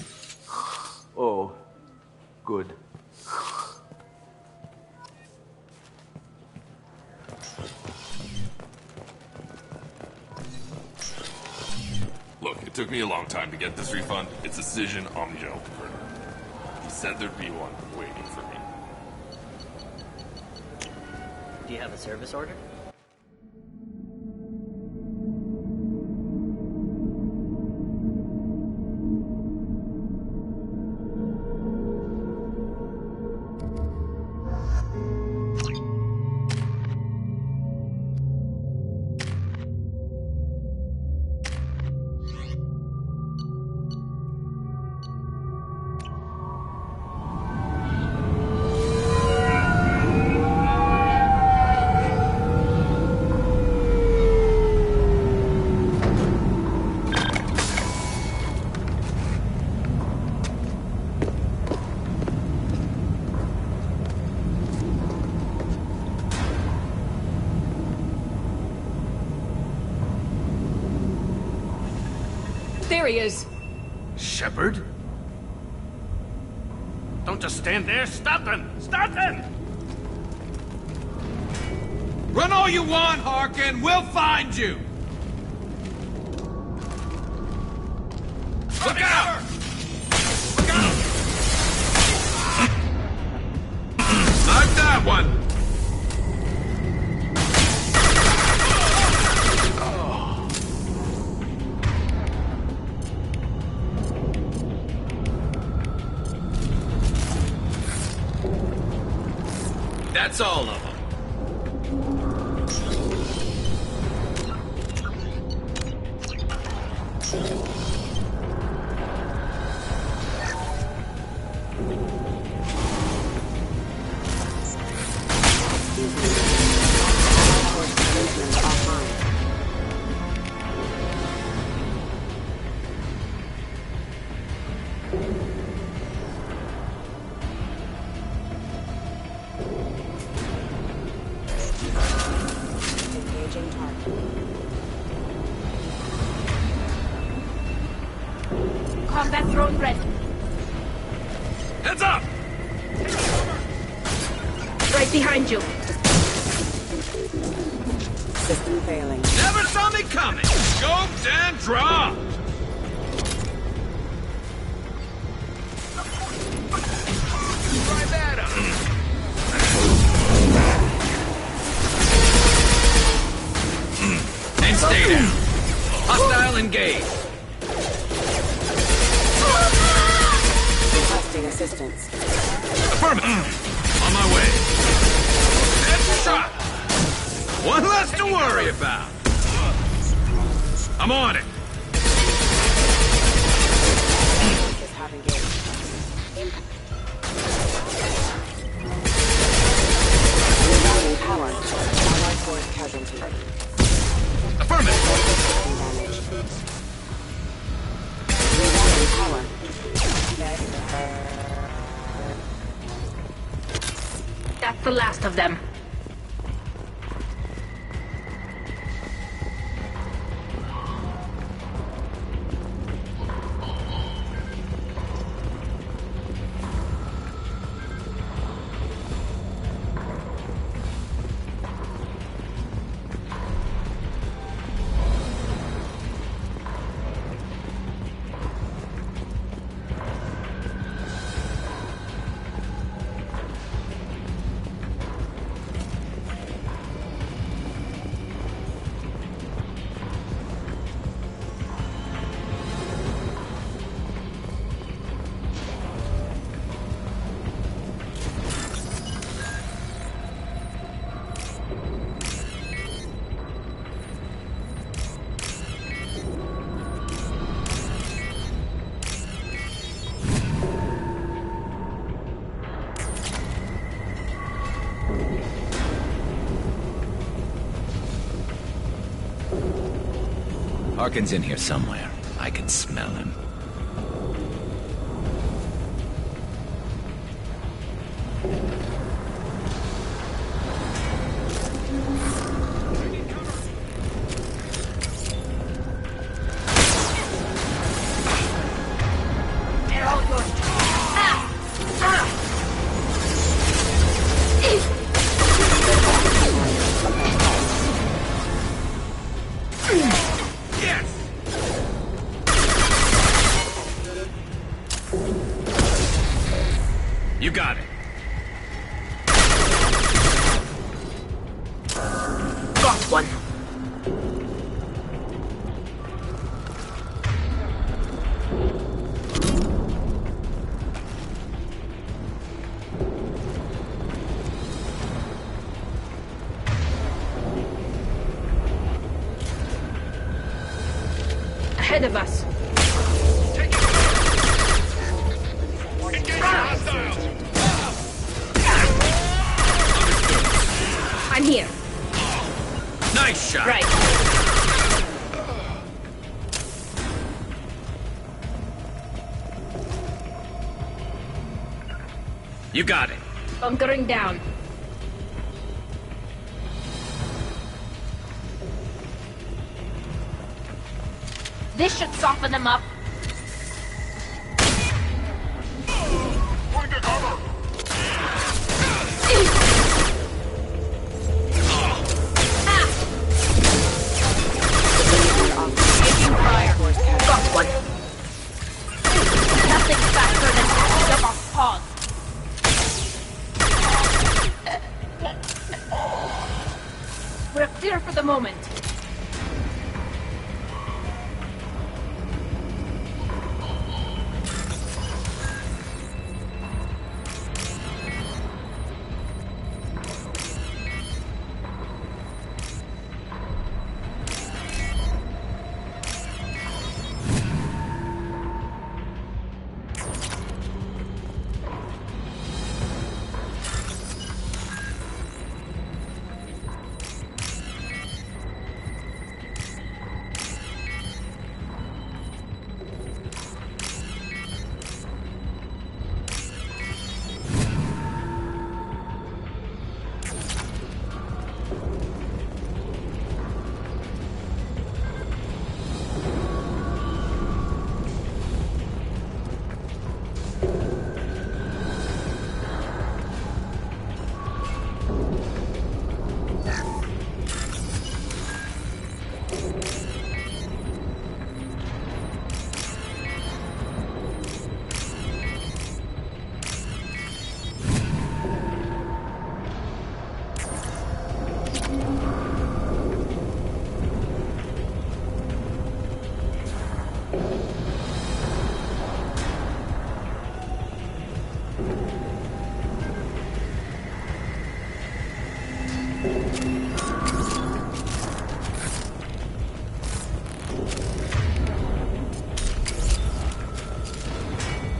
Oh, good. Look, it took me a long time to get this refund. It's a Cision Omnigel converter. He said there'd be one waiting for me. Do you have a service order? There he is! Shepard? Don't just stand there. Stop them! Stop them! Run all you want, Harkin. We'll find you. Look out! Look out! Not that one! That's all of them. Combat drone ready. Heads up! Right behind you. System failing. Never saw me coming! Scoped and dropped! Try that on. And stay down. Hostile engaged. Requesting assistance. Affirmative. On my way. Headshot! One less to worry about. I'm on it. Is half engaged. Rerouting power. Allied force casualty. Affirmative. Rerouting power. That's the last of them. Harkin's in here somewhere. I can smell him. They're all yours. You got it. Got one. Ahead of us. I'm here. Nice shot. Right. You got it. Bunkering down. This should soften them up. Got one. Nothing faster than catching up off pause. We're clear for the moment.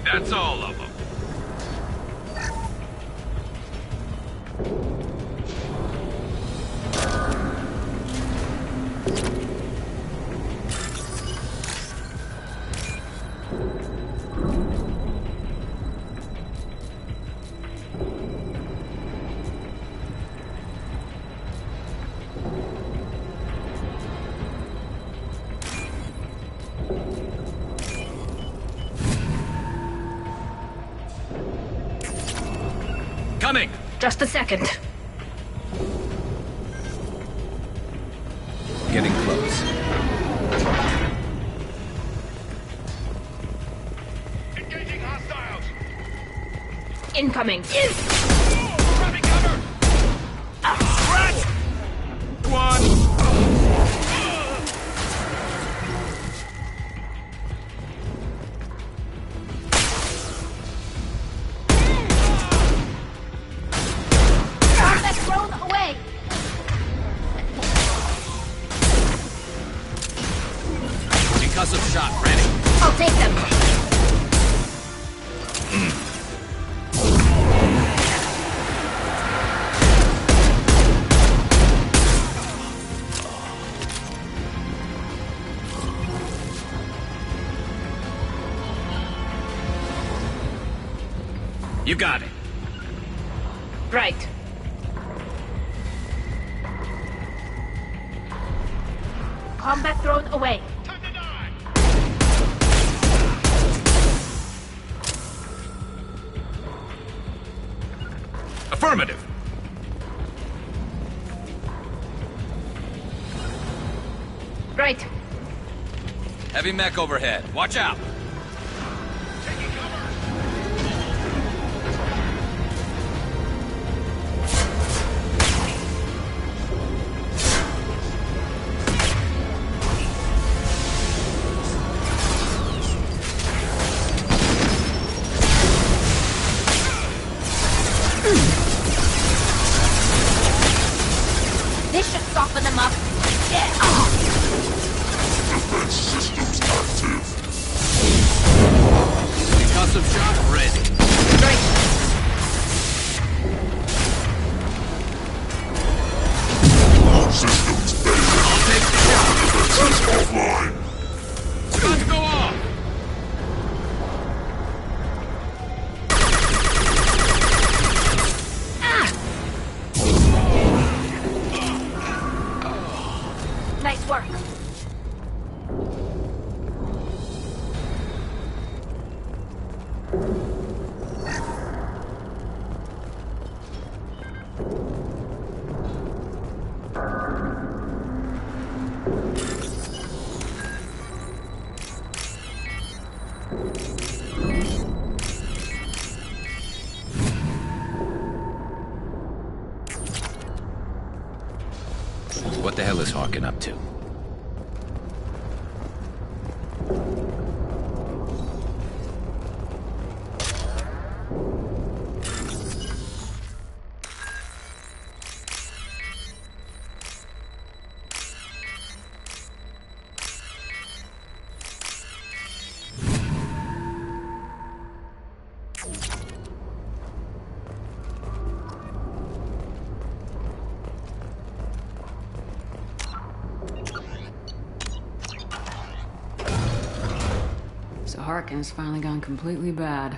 That's all of them. Coming! Just a second. Getting close. Engaging hostiles! Incoming. Grabbing cover! Rat! One! Combat thrown away. Concussive shot ready. I'll take them. You got it. Right. Combat thrown away. Affirmative. Right. Heavy mech overhead. Watch out. This should soften them up. Defense systems active. Concussive shot ready. Right. All systems failing. I'll take the shot. Defenses offline. About to go off. Nice work. What the hell is Harkin up to? So Harkin's finally gone completely bad.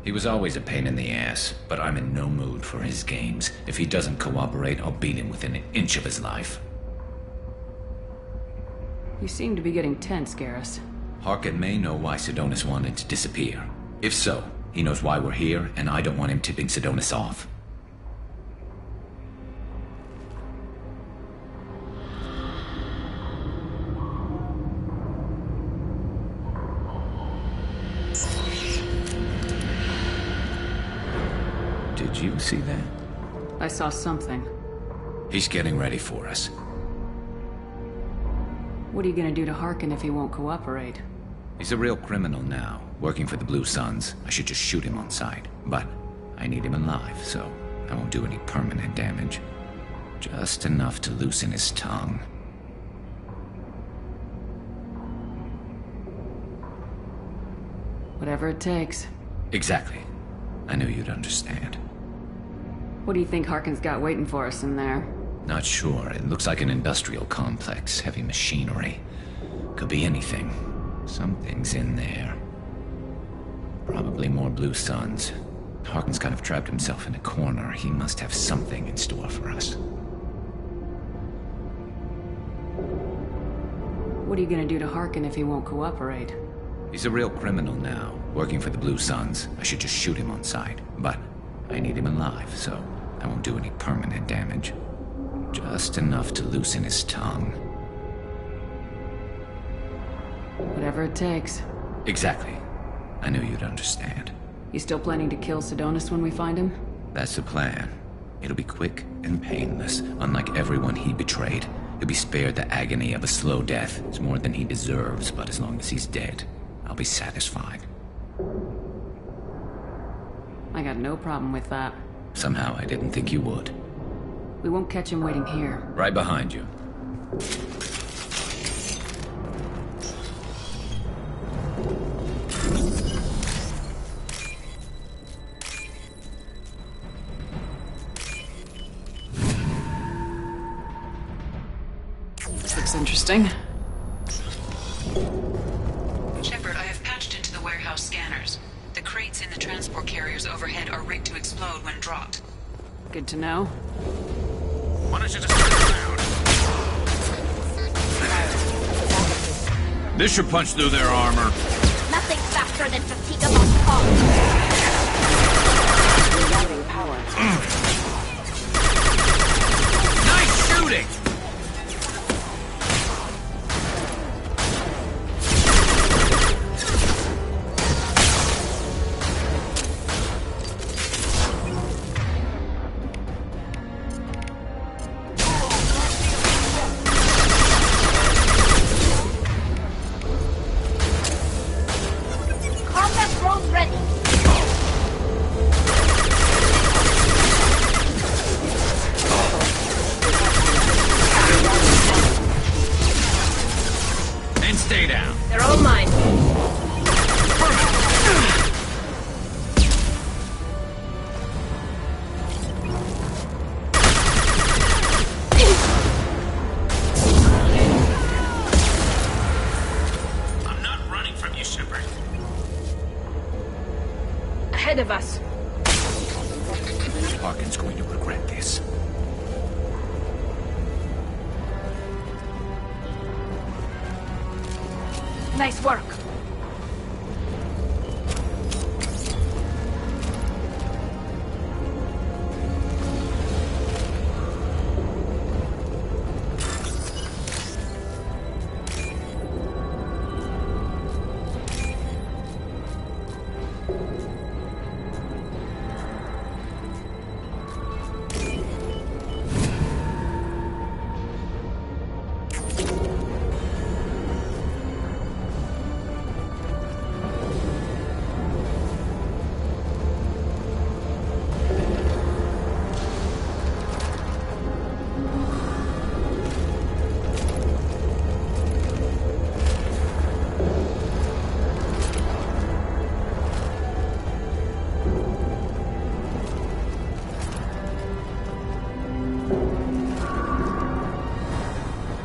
He was always a pain in the ass, but I'm in no mood for his games. If he doesn't cooperate, I'll beat him within an inch of his life. You seem to be getting tense, Garrus. Harkin may know why Sidonis wanted to disappear. If so, he knows why we're here, and I don't want him tipping Sidonis off. Did you see that? I saw something. He's getting ready for us. What are you gonna do to Harkin if he won't cooperate? He's a real criminal now, working for the Blue Suns. I should just shoot him on sight. But I need him alive, so I won't do any permanent damage. Just enough to loosen his tongue. Whatever it takes. Exactly. I knew you'd understand. What do you think Harkin's got waiting for us in there? Not sure. It looks like an industrial complex, heavy machinery. Could be anything. Something's in there. Probably more Blue Suns. Harkin's kind of trapped himself in a corner. He must have something in store for us. What are you gonna do to Harkin if he won't cooperate? He's a real criminal now, working for the Blue Suns. I should just shoot him on sight. But I need him alive, so I won't do any permanent damage. Just enough to loosen his tongue. Whatever it takes. Exactly. I knew you'd understand. You still planning to kill Sidonis when we find him? That's the plan. It'll be quick and painless, unlike everyone he betrayed. He'll be spared the agony of a slow death. It's more than he deserves, but as long as he's dead, I'll be satisfied. I got no problem with that. Somehow I didn't think you would. We won't catch him waiting here. Right behind you. This looks interesting. Shepard, I have patched into the warehouse scanners. The crates in the transport carriers overhead are rigged to explode when dropped. Good to know. Why don't you just turn around? This should punch through their armor. Nothing faster than fatigue of a pump. Reviving power. Nice shooting! Combat drone ready. And stay down. They're all mine. I'm not running from you, Shepard. Ahead of us. Harkin's going to regret this. Nice work.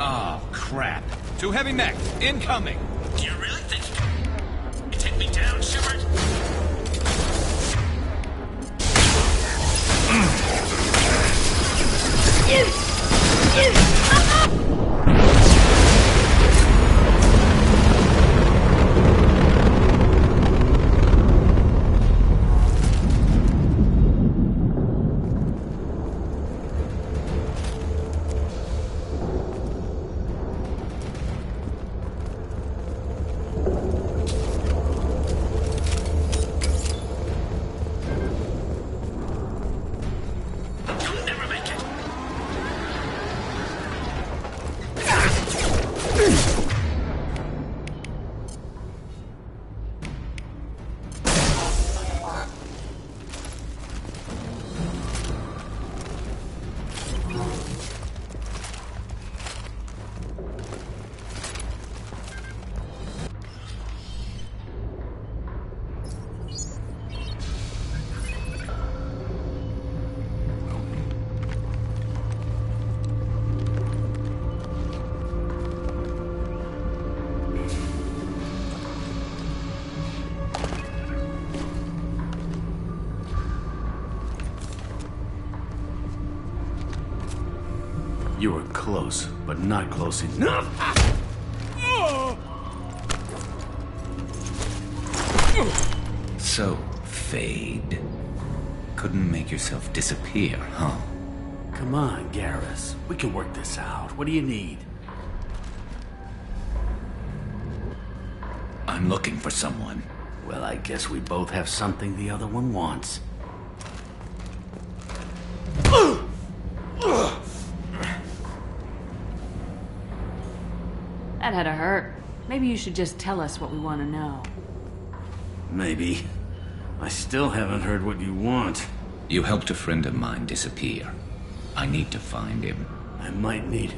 Oh, crap. Two heavy mechs, incoming. Do you really think you can take me down, Shepard? You'll never make it. close, but not close enough. So, Fade. Couldn't make yourself disappear, huh? Come on, Garrus. We can work this out. What do you need? I'm looking for someone. Well, I guess we both have something the other one wants. That had to hurt. Maybe you should just tell us what we want to know. Maybe. I still haven't heard what you want. You helped a friend of mine disappear. I need to find him. I might need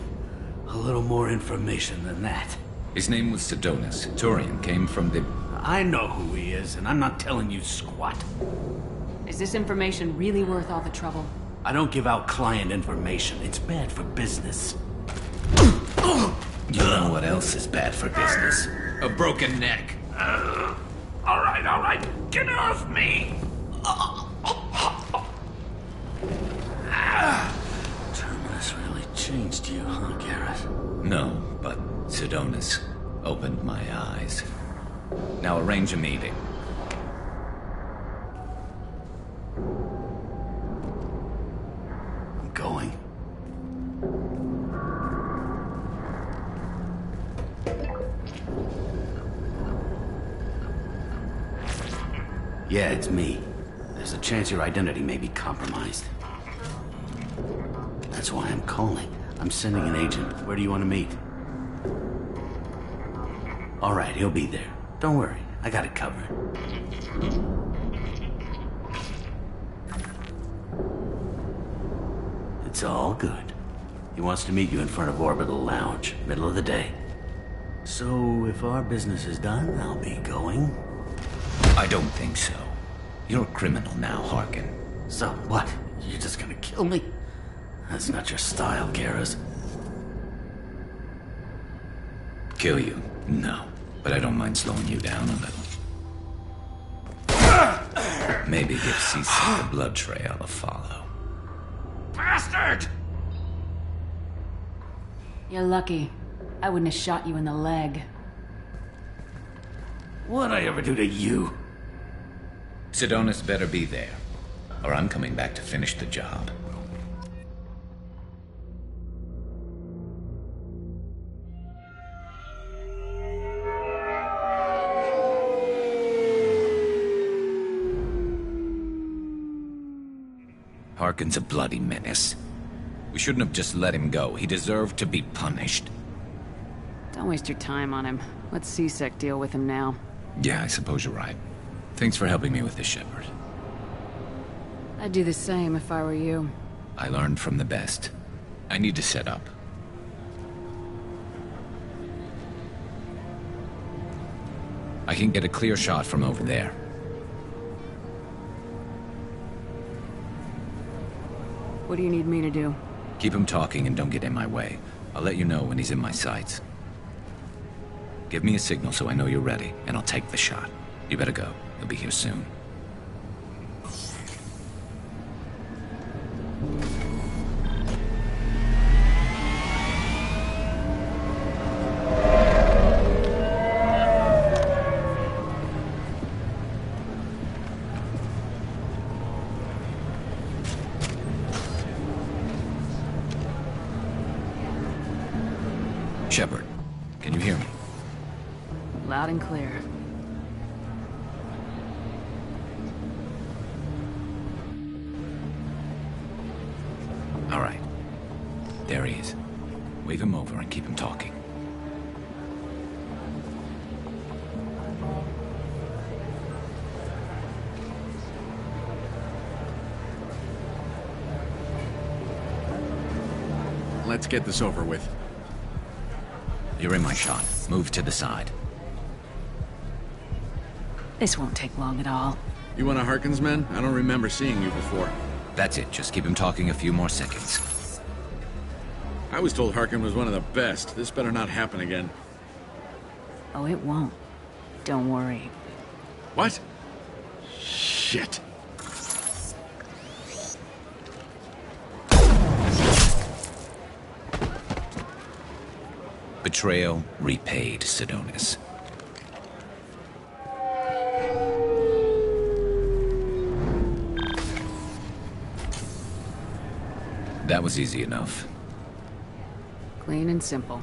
a little more information than that. His name was Sidonus. Turian came from the... I know who he is, and I'm not telling you squat. Is this information really worth all the trouble? I don't give out client information. It's bad for business. You know what else is bad for business? A broken neck. All right. Get off me! Terminus really changed you, huh, Garrett? No, but Sidonus opened my eyes. Now arrange a meeting. I'm going. Yeah, it's me. There's a chance your identity may be compromised. That's why I'm calling. I'm sending an agent. Where do you want to meet? All right, he'll be there. Don't worry, I got it covered. It's all good. He wants to meet you in front of Orbital Lounge, middle of the day. So, if our business is done, I'll be going. I don't think so. You're a criminal now, Harkin. So what? You're just gonna kill me? That's not your style, Garrus. Kill you? No. But I don't mind slowing you down a little. Maybe give CC the blood trail a follow. Bastard! You're lucky. I wouldn't have shot you in the leg. What'd I ever do to you? Sidonus better be there, or I'm coming back to finish the job. Harkin's a bloody menace. We shouldn't have just let him go. He deserved to be punished. Don't waste your time on him. Let C-Sec deal with him now. Yeah, I suppose you're right. Thanks for helping me with this, Shepard. I'd do the same if I were you. I learned from the best. I need to set up. I can get a clear shot from over there. What do you need me to do? Keep him talking and don't get in my way. I'll let you know when he's in my sights. Give me a signal so I know you're ready, and I'll take the shot. You better go. He'll be here soon. Shepard, can you hear me? Loud and clear. All right. There he is. Wave him over and keep him talking. Let's get this over with. You're in my shot. Move to the side. This won't take long at all. You one of Harkin's men? I don't remember seeing you before. That's it. Just keep him talking a few more seconds. I was told Harkin was one of the best. This better not happen again. Oh, it won't. Don't worry. What? Shit. Betrayal repaid, Sidonis. That was easy enough. Clean and simple.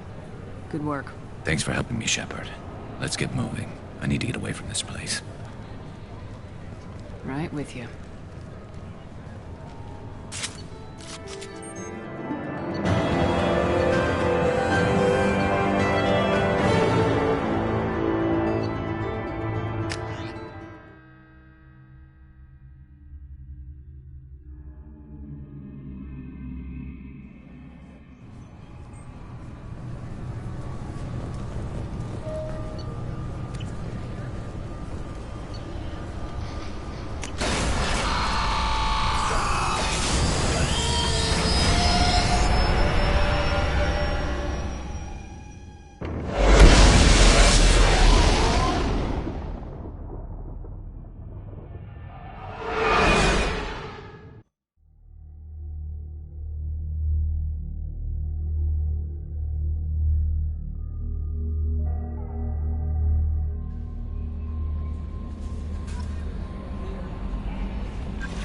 Good work. Thanks for helping me, Shepard. Let's get moving. I need to get away from this place. Right with you.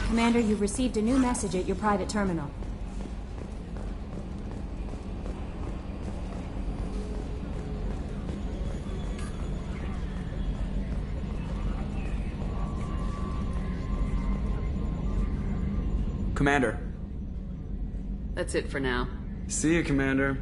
Commander, you've received a new message at your private terminal. Commander. That's it for now. See you, Commander.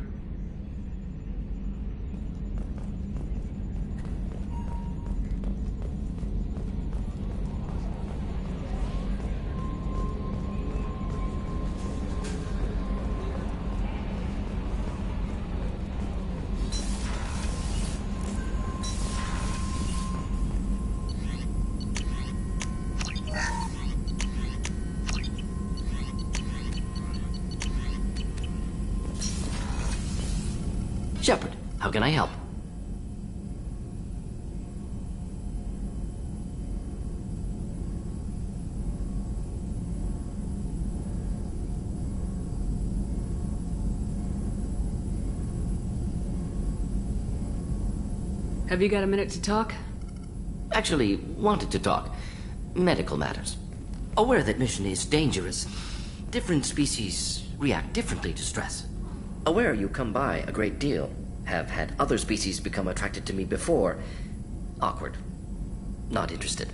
Shepard, how can I help? Have you got a minute to talk? Actually, wanted to talk. Medical matters. Aware that mission is dangerous. Different species react differently to stress. Aware you come by a great deal. Have had other species become attracted to me before. Awkward. Not interested.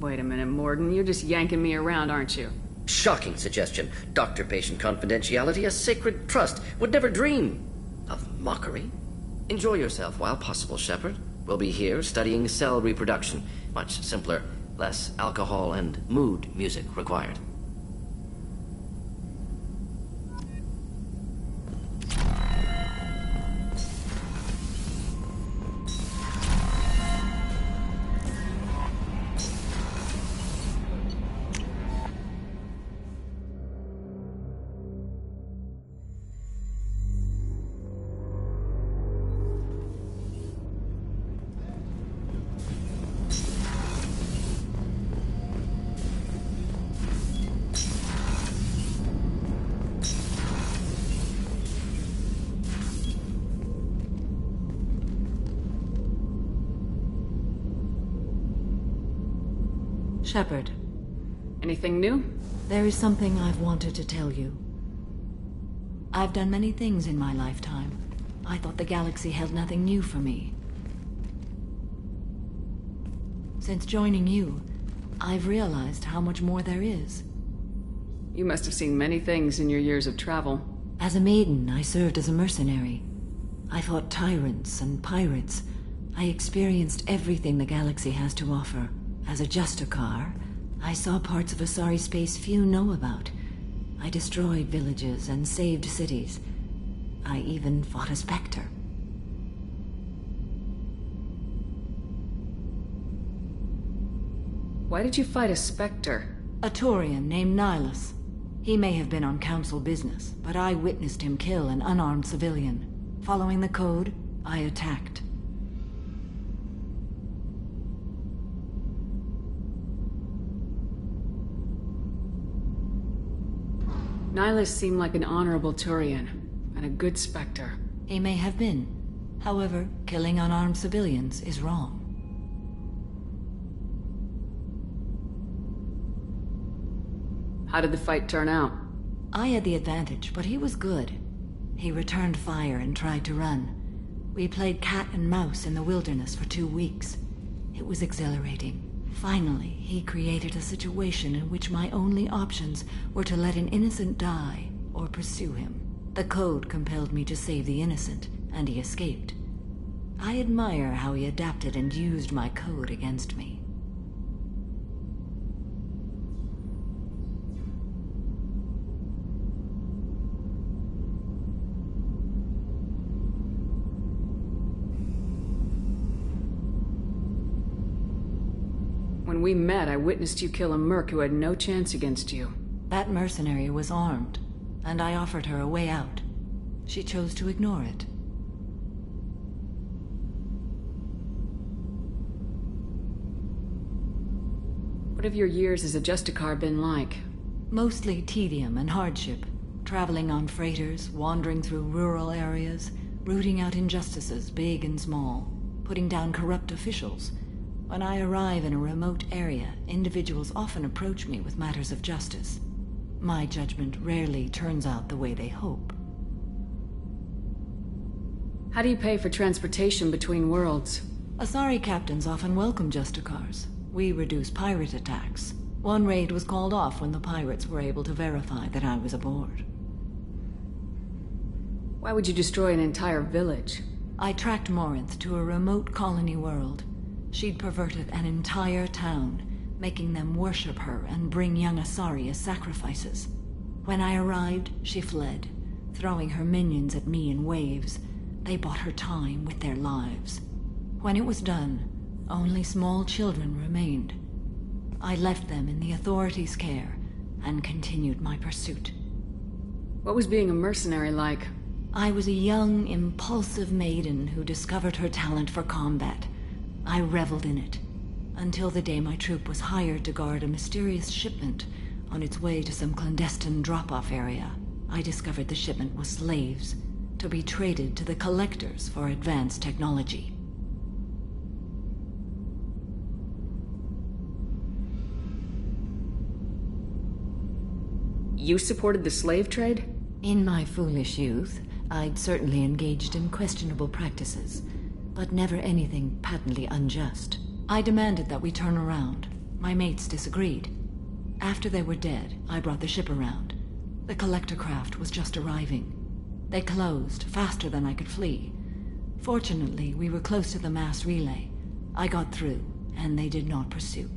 Wait a minute, Morden. You're just yanking me around, aren't you? Shocking suggestion. Doctor-patient confidentiality, a sacred trust. Would never dream of mockery. Enjoy yourself while possible, Shepard. We'll be here studying cell reproduction. Much simpler, less alcohol and mood music required. Shepard. Anything new? There is something I've wanted to tell you. I've done many things in my lifetime. I thought the galaxy held nothing new for me. Since joining you, I've realized how much more there is. You must have seen many things in your years of travel. As a maiden, I served as a mercenary. I fought tyrants and pirates. I experienced everything the galaxy has to offer. As a Justicar, I saw parts of Asari space few know about. I destroyed villages and saved cities. I even fought a Spectre. Why did you fight a Spectre? A Turian named Nihilus. He may have been on Council business, but I witnessed him kill an unarmed civilian. Following the code, I attacked. Nihilus seemed like an honorable Turian, and a good Spectre. He may have been. However, killing unarmed civilians is wrong. How did the fight turn out? I had the advantage, but he was good. He returned fire and tried to run. We played cat and mouse in the wilderness for 2 weeks. It was exhilarating. Finally, he created a situation in which my only options were to let an innocent die or pursue him. The code compelled me to save the innocent, and he escaped. I admire how he adapted and used my code against me. When we met, I witnessed you kill a merc who had no chance against you. That mercenary was armed, and I offered her a way out. She chose to ignore it. What have your years as a Justicar been like? Mostly tedium and hardship. Traveling on freighters, wandering through rural areas, rooting out injustices, big and small, putting down corrupt officials. When I arrive in a remote area, individuals often approach me with matters of justice. My judgment rarely turns out the way they hope. How do you pay for transportation between worlds? Asari captains often welcome Justicars. We reduce pirate attacks. One raid was called off when the pirates were able to verify that I was aboard. Why would you destroy an entire village? I tracked Morinth to a remote colony world. She'd perverted an entire town, making them worship her and bring young Asari as sacrifices. When I arrived, she fled, throwing her minions at me in waves. They bought her time with their lives. When it was done, only small children remained. I left them in the authorities' care and continued my pursuit. What was being a mercenary like? I was a young, impulsive maiden who discovered her talent for combat. I reveled in it, until the day my troop was hired to guard a mysterious shipment on its way to some clandestine drop-off area. I discovered the shipment was slaves, to be traded to the collectors for advanced technology. You supported the slave trade? In my foolish youth, I'd certainly engaged in questionable practices, but never anything patently unjust. I demanded that we turn around. My mates disagreed. After they were dead, I brought the ship around. The collector craft was just arriving. They closed faster than I could flee. Fortunately, we were close to the mass relay. I got through, and they did not pursue.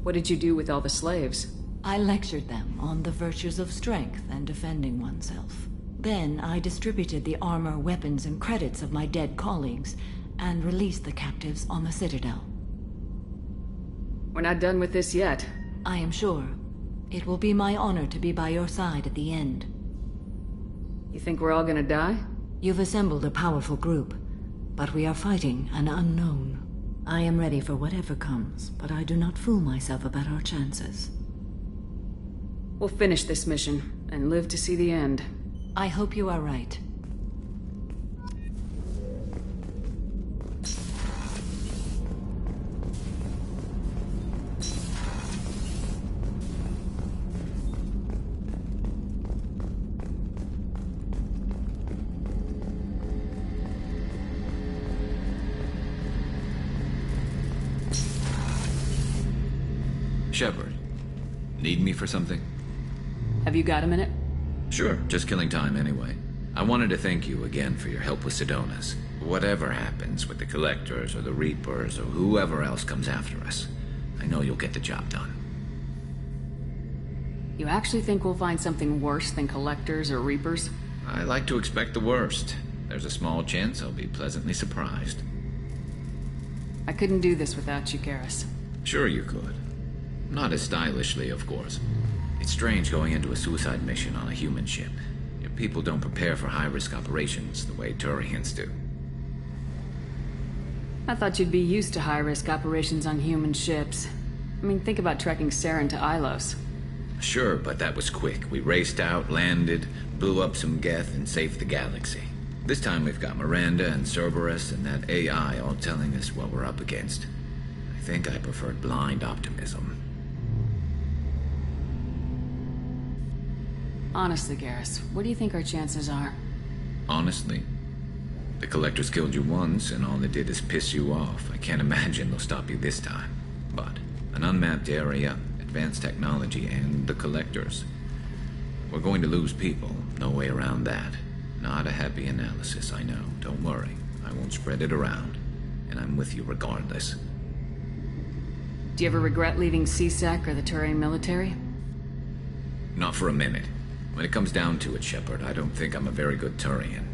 What did you do with all the slaves? I lectured them on the virtues of strength and defending oneself. Then I distributed the armor, weapons, and credits of my dead colleagues, and released the captives on the Citadel. We're not done with this yet. I am sure. It will be my honor to be by your side at the end. You think we're all gonna die? You've assembled a powerful group, but we are fighting an unknown. I am ready for whatever comes, but I do not fool myself about our chances. We'll finish this mission, and live to see the end. I hope you are right. Shepard, need me for something? Have you got a minute? Sure, just killing time anyway. I wanted to thank you again for your help with Sidonis. Whatever happens with the Collectors or the Reapers or whoever else comes after us, I know you'll get the job done. You actually think we'll find something worse than Collectors or Reapers? I like to expect the worst. There's a small chance I'll be pleasantly surprised. I couldn't do this without you, Garrus. Sure you could. Not as stylishly, of course. It's strange going into a suicide mission on a human ship. Your people don't prepare for high-risk operations the way Turians do. I thought you'd be used to high-risk operations on human ships. I mean, think about trekking Saren to Ilos. Sure, but that was quick. We raced out, landed, blew up some Geth, and saved the galaxy. This time we've got Miranda and Cerberus and that AI all telling us what we're up against. I think I preferred blind optimism. Honestly, Garrus, what do you think our chances are? Honestly, the Collectors killed you once, and all they did is piss you off. I can't imagine they'll stop you this time. But an unmapped area, advanced technology, and the Collectors. We're going to lose people. No way around that. Not a happy analysis, I know. Don't worry. I won't spread it around. And I'm with you regardless. Do you ever regret leaving CSEC or the Turian military? Not for a minute. When it comes down to it, Shepard, I don't think I'm a very good Turian.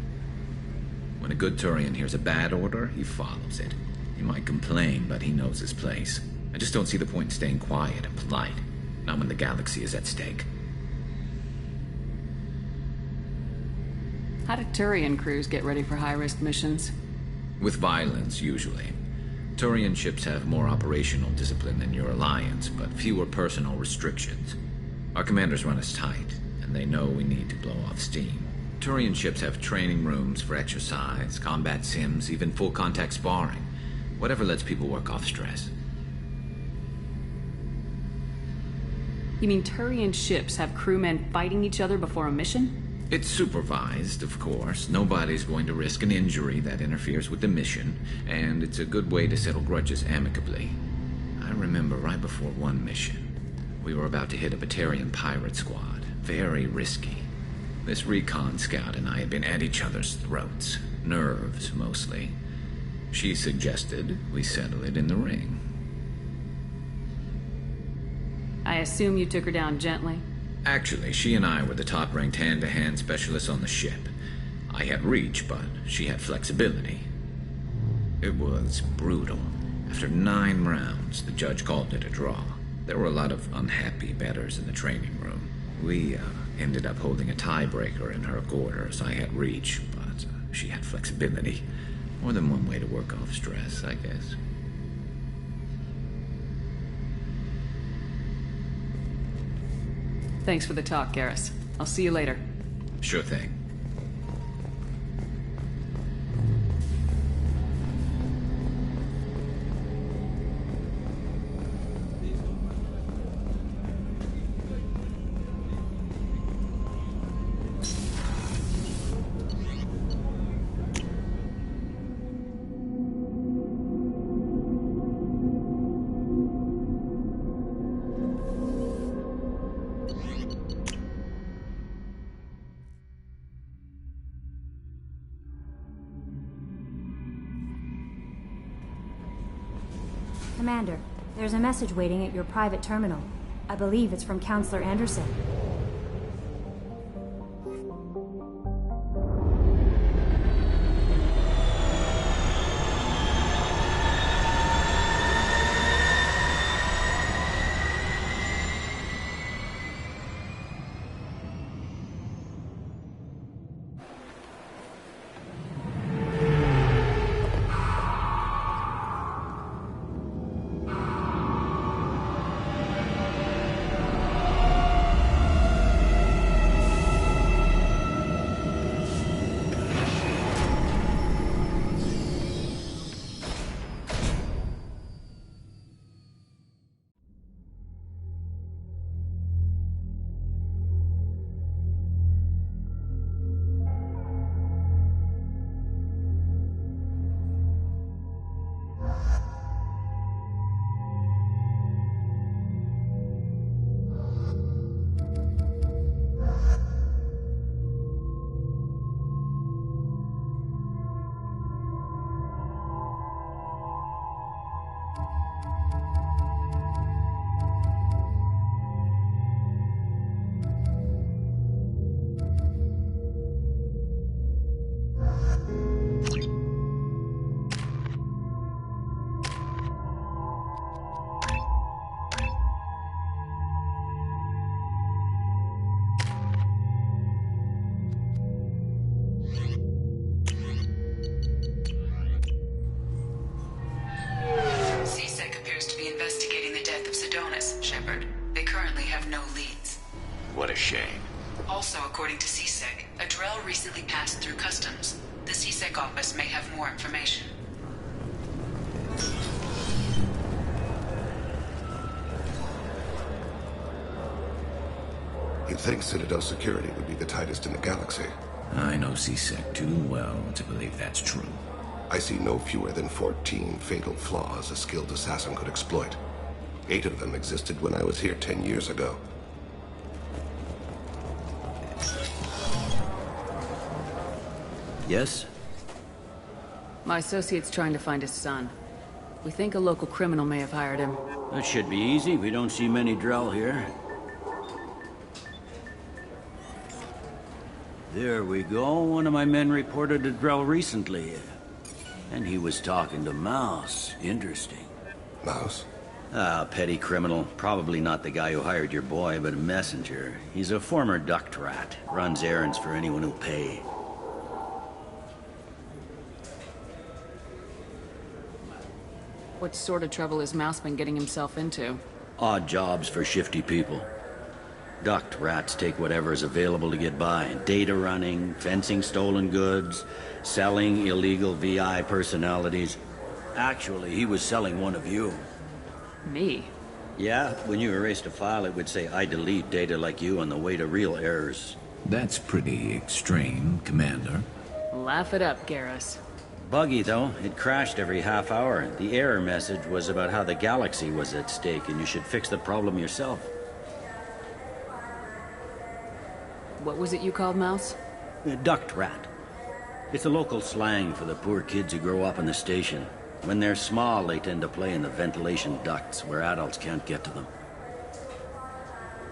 When a good Turian hears a bad order, he follows it. He might complain, but he knows his place. I just don't see the point in staying quiet and polite. Not when the galaxy is at stake. How do Turian crews get ready for high-risk missions? With violence, usually. Turian ships have more operational discipline than your alliance, but fewer personal restrictions. Our commanders run us tight, and they know we need to blow off steam. Turian ships have training rooms for exercise, combat sims, even full-contact sparring. Whatever lets people work off stress. You mean Turian ships have crewmen fighting each other before a mission? It's supervised, of course. Nobody's going to risk an injury that interferes with the mission, and it's a good way to settle grudges amicably. I remember right before one mission, we were about to hit a Batarian pirate squad. Very risky. This recon scout and I had been at each other's throats. Nerves, mostly. She suggested we settle it in the ring. I assume you took her down gently? Actually, she and I were the top-ranked hand-to-hand specialists on the ship. I had reach, but she had flexibility. It was brutal. After 9 rounds, the judge called it a draw. There were a lot of unhappy bettors in the training room. We ended up holding a tiebreaker in her quarters. I had reach, but she had flexibility. More than one way to work off stress, I guess. Thanks for the talk, Garrus. I'll see you later. Sure thing. Commander, there's a message waiting at your private terminal. I believe it's from Counselor Anderson. Shepard. They currently have no leads. What a shame. Also, according to CSEC, a Drell recently passed through customs. The CSEC office may have more information. You'd think Citadel security would be the tightest in the galaxy. I know CSEC too well to believe that's true. I see no fewer than 14 fatal flaws a skilled assassin could exploit. 8 of them existed when I was here 10 years ago. Yes? My associate's trying to find his son. We think a local criminal may have hired him. That should be easy. We don't see many Drell here. There we go. One of my men reported a Drell recently. And he was talking to Mouse. Interesting. Mouse? Ah, petty criminal. Probably not the guy who hired your boy, but a messenger. He's a former duct rat. Runs errands for anyone who'll pay. What sort of trouble has Mouse been getting himself into? Odd jobs for shifty people. Duct rats take whatever is available to get by. Data running, fencing stolen goods, selling illegal VI personalities. Actually, he was selling one of you. Me? Yeah, when you erased a file, it would say, I delete data like you on the way to real errors. That's pretty extreme, Commander. Laugh it up, Garrus. Buggy, though. It crashed every half hour. The error message was about how the galaxy was at stake, and you should fix the problem yourself. What was it you called Mouse? A duct rat. It's a local slang for the poor kids who grow up in the station. When they're small, they tend to play in the ventilation ducts, where adults can't get to them.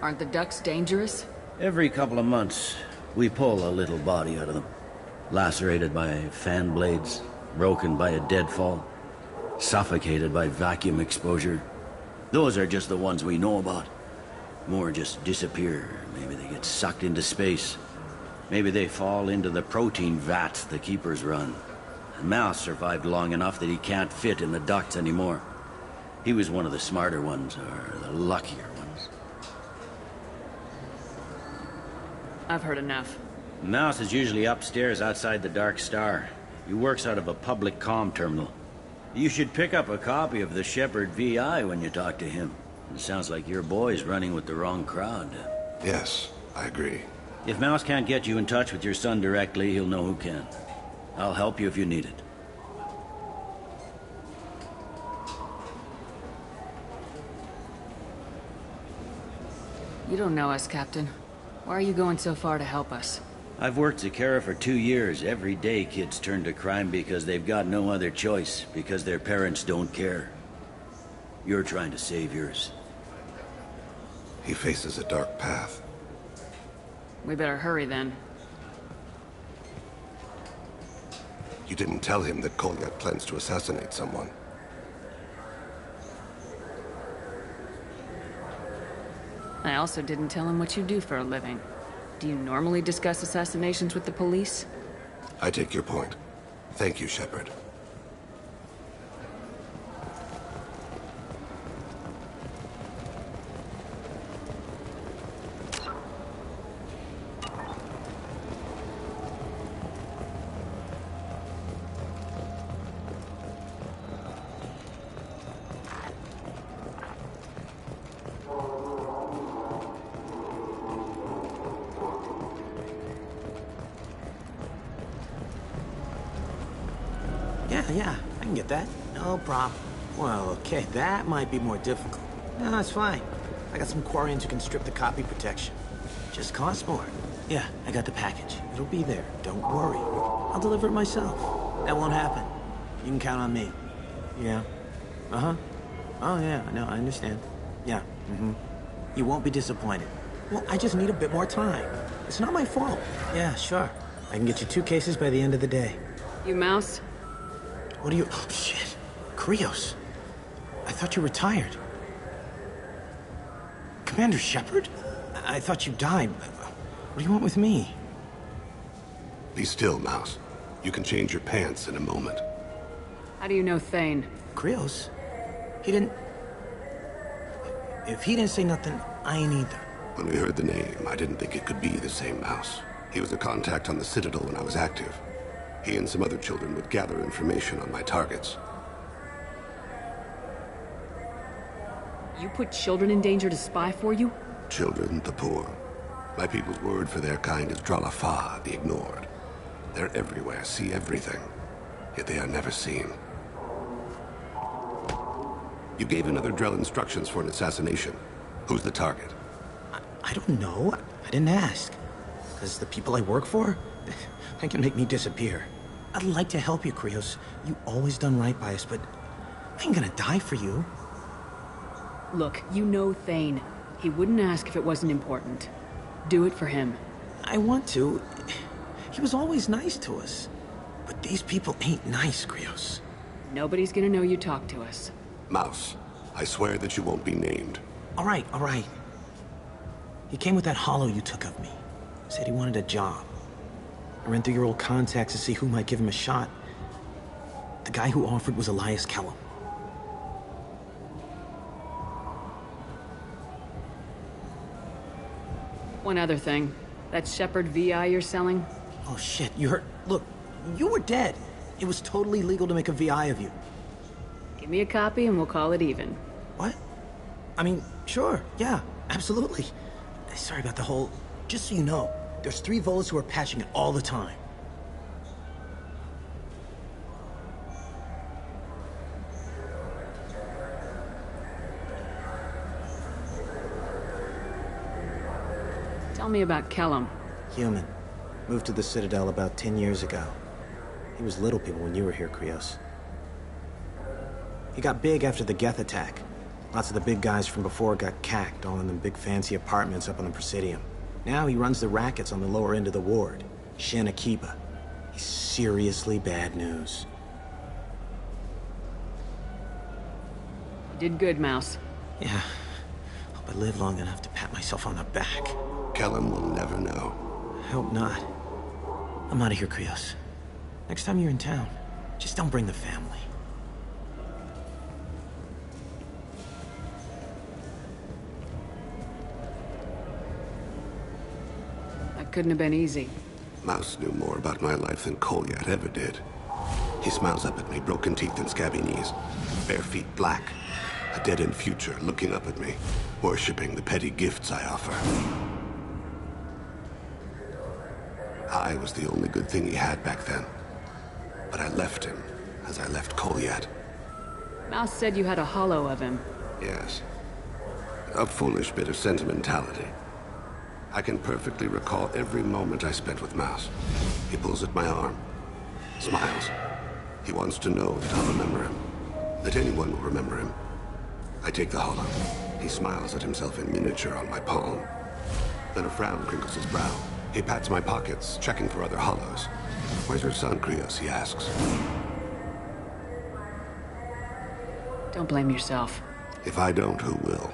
Aren't the ducts dangerous? Every couple of months, we pull a little body out of them. Lacerated by fan blades, broken by a deadfall, suffocated by vacuum exposure. Those are just the ones we know about. More just disappear. Maybe they get sucked into space. Maybe they fall into the protein vats the Keepers run. Mouse survived long enough that he can't fit in the ducts anymore. He was one of the smarter ones, or the luckier ones. I've heard enough. Mouse is usually upstairs outside the Dark Star. He works out of a public comm terminal. You should pick up a copy of the Shepard VI when you talk to him. It sounds like your boy's running with the wrong crowd. Yes, I agree. If Mouse can't get you in touch with your son directly, he'll know who can. I'll help you if you need it. You don't know us, Captain. Why are you going so far to help us? I've worked Zakera for 2 years. Every day kids turn to crime because they've got no other choice, because their parents don't care. You're trying to save yours. He faces a dark path. We better hurry then. You didn't tell him that Kolyak plans to assassinate someone. I also didn't tell him what you do for a living. Do you normally discuss assassinations with the police? I take your point. Thank you, Shepard. Yeah, I can get that. No problem. Well, okay, that might be more difficult. No, it's fine. I got some Quarians who can strip the copy protection. Just costs more. Yeah, I got the package. It'll be there. Don't worry. I'll deliver it myself. That won't happen. You can count on me. Yeah. Uh-huh. Oh, yeah, no, I understand. Yeah, You won't be disappointed. Well, I just need a bit more time. It's not my fault. Yeah, sure. I can get you 2 cases by the end of the day. You Mouse? What do you... Oh, shit. Krios. I thought you retired. Commander Shepard? I thought you died. What do you want with me? Be still, Mouse. You can change your pants in a moment. How do you know Thane? Krios? He didn't... If he didn't say nothing, I ain't either. When we heard the name, I didn't think it could be the same Mouse. He was a contact on the Citadel when I was active. He and some other children would gather information on my targets. You put children in danger to spy for you? Children, the poor. My people's word for their kind is Dralafa, the ignored. They're everywhere, see everything. Yet they are never seen. You gave another Drell instructions for an assassination. Who's the target? I don't know. I didn't ask. Because the people I work for, they can make me disappear. I'd like to help you, Krios. You always done right by us, but I ain't gonna die for you. Look, you know Thane. He wouldn't ask if it wasn't important. Do it for him. I want to. He was always nice to us. But these people ain't nice, Krios. Nobody's gonna know you talked to us. Mouse, I swear that you won't be named. All right. He came with that hollow you took of me. Said he wanted a job. I ran through your old contacts to see who might give him a shot. The guy who offered was Elias Kellum. One other thing. That Shepard VI you're selling? Oh shit, you heard? Look, you were dead. It was totally legal to make a VI of you. Give me a copy and we'll call it even. What? I mean, sure, yeah, absolutely. Sorry about the whole... Just so you know, there's 3 Volas who are patching it all the time. Tell me about Kellum. Human. Moved to the Citadel about 10 years ago. He was little people when you were here, Krios. He got big after the Geth attack. Lots of the big guys from before got cacked, all in them big fancy apartments up on the Presidium. Now he runs the rackets on the lower end of the ward. Shin Akiba. He's seriously bad news. You did good, Mouse. Yeah. Hope I live long enough to pat myself on the back. Kellum will never know. I hope not. I'm out of here, Krios. Next time you're in town, just don't bring the family. That couldn't have been easy. Mouse knew more about my life than Kolyat ever did. He smiles up at me, broken teeth and scabby knees. Bare feet black. A dead-end future looking up at me, worshipping the petty gifts I offer. I was the only good thing he had back then. But I left him, as I left Kolyat. Mouse said you had a hollow of him. Yes. A foolish bit of sentimentality. I can perfectly recall every moment I spent with Mouse. He pulls at my arm, smiles. He wants to know that I'll remember him, that anyone will remember him. I take the hollow. He smiles at himself in miniature on my palm. Then a frown crinkles his brow. He pats my pockets, checking for other hollows. Where's your son, Krios? He asks. Don't blame yourself. If I don't, who will?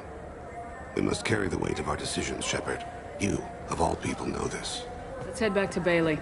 We must carry the weight of our decisions, Shepard. You, of all people, know this. Let's head back to Bailey.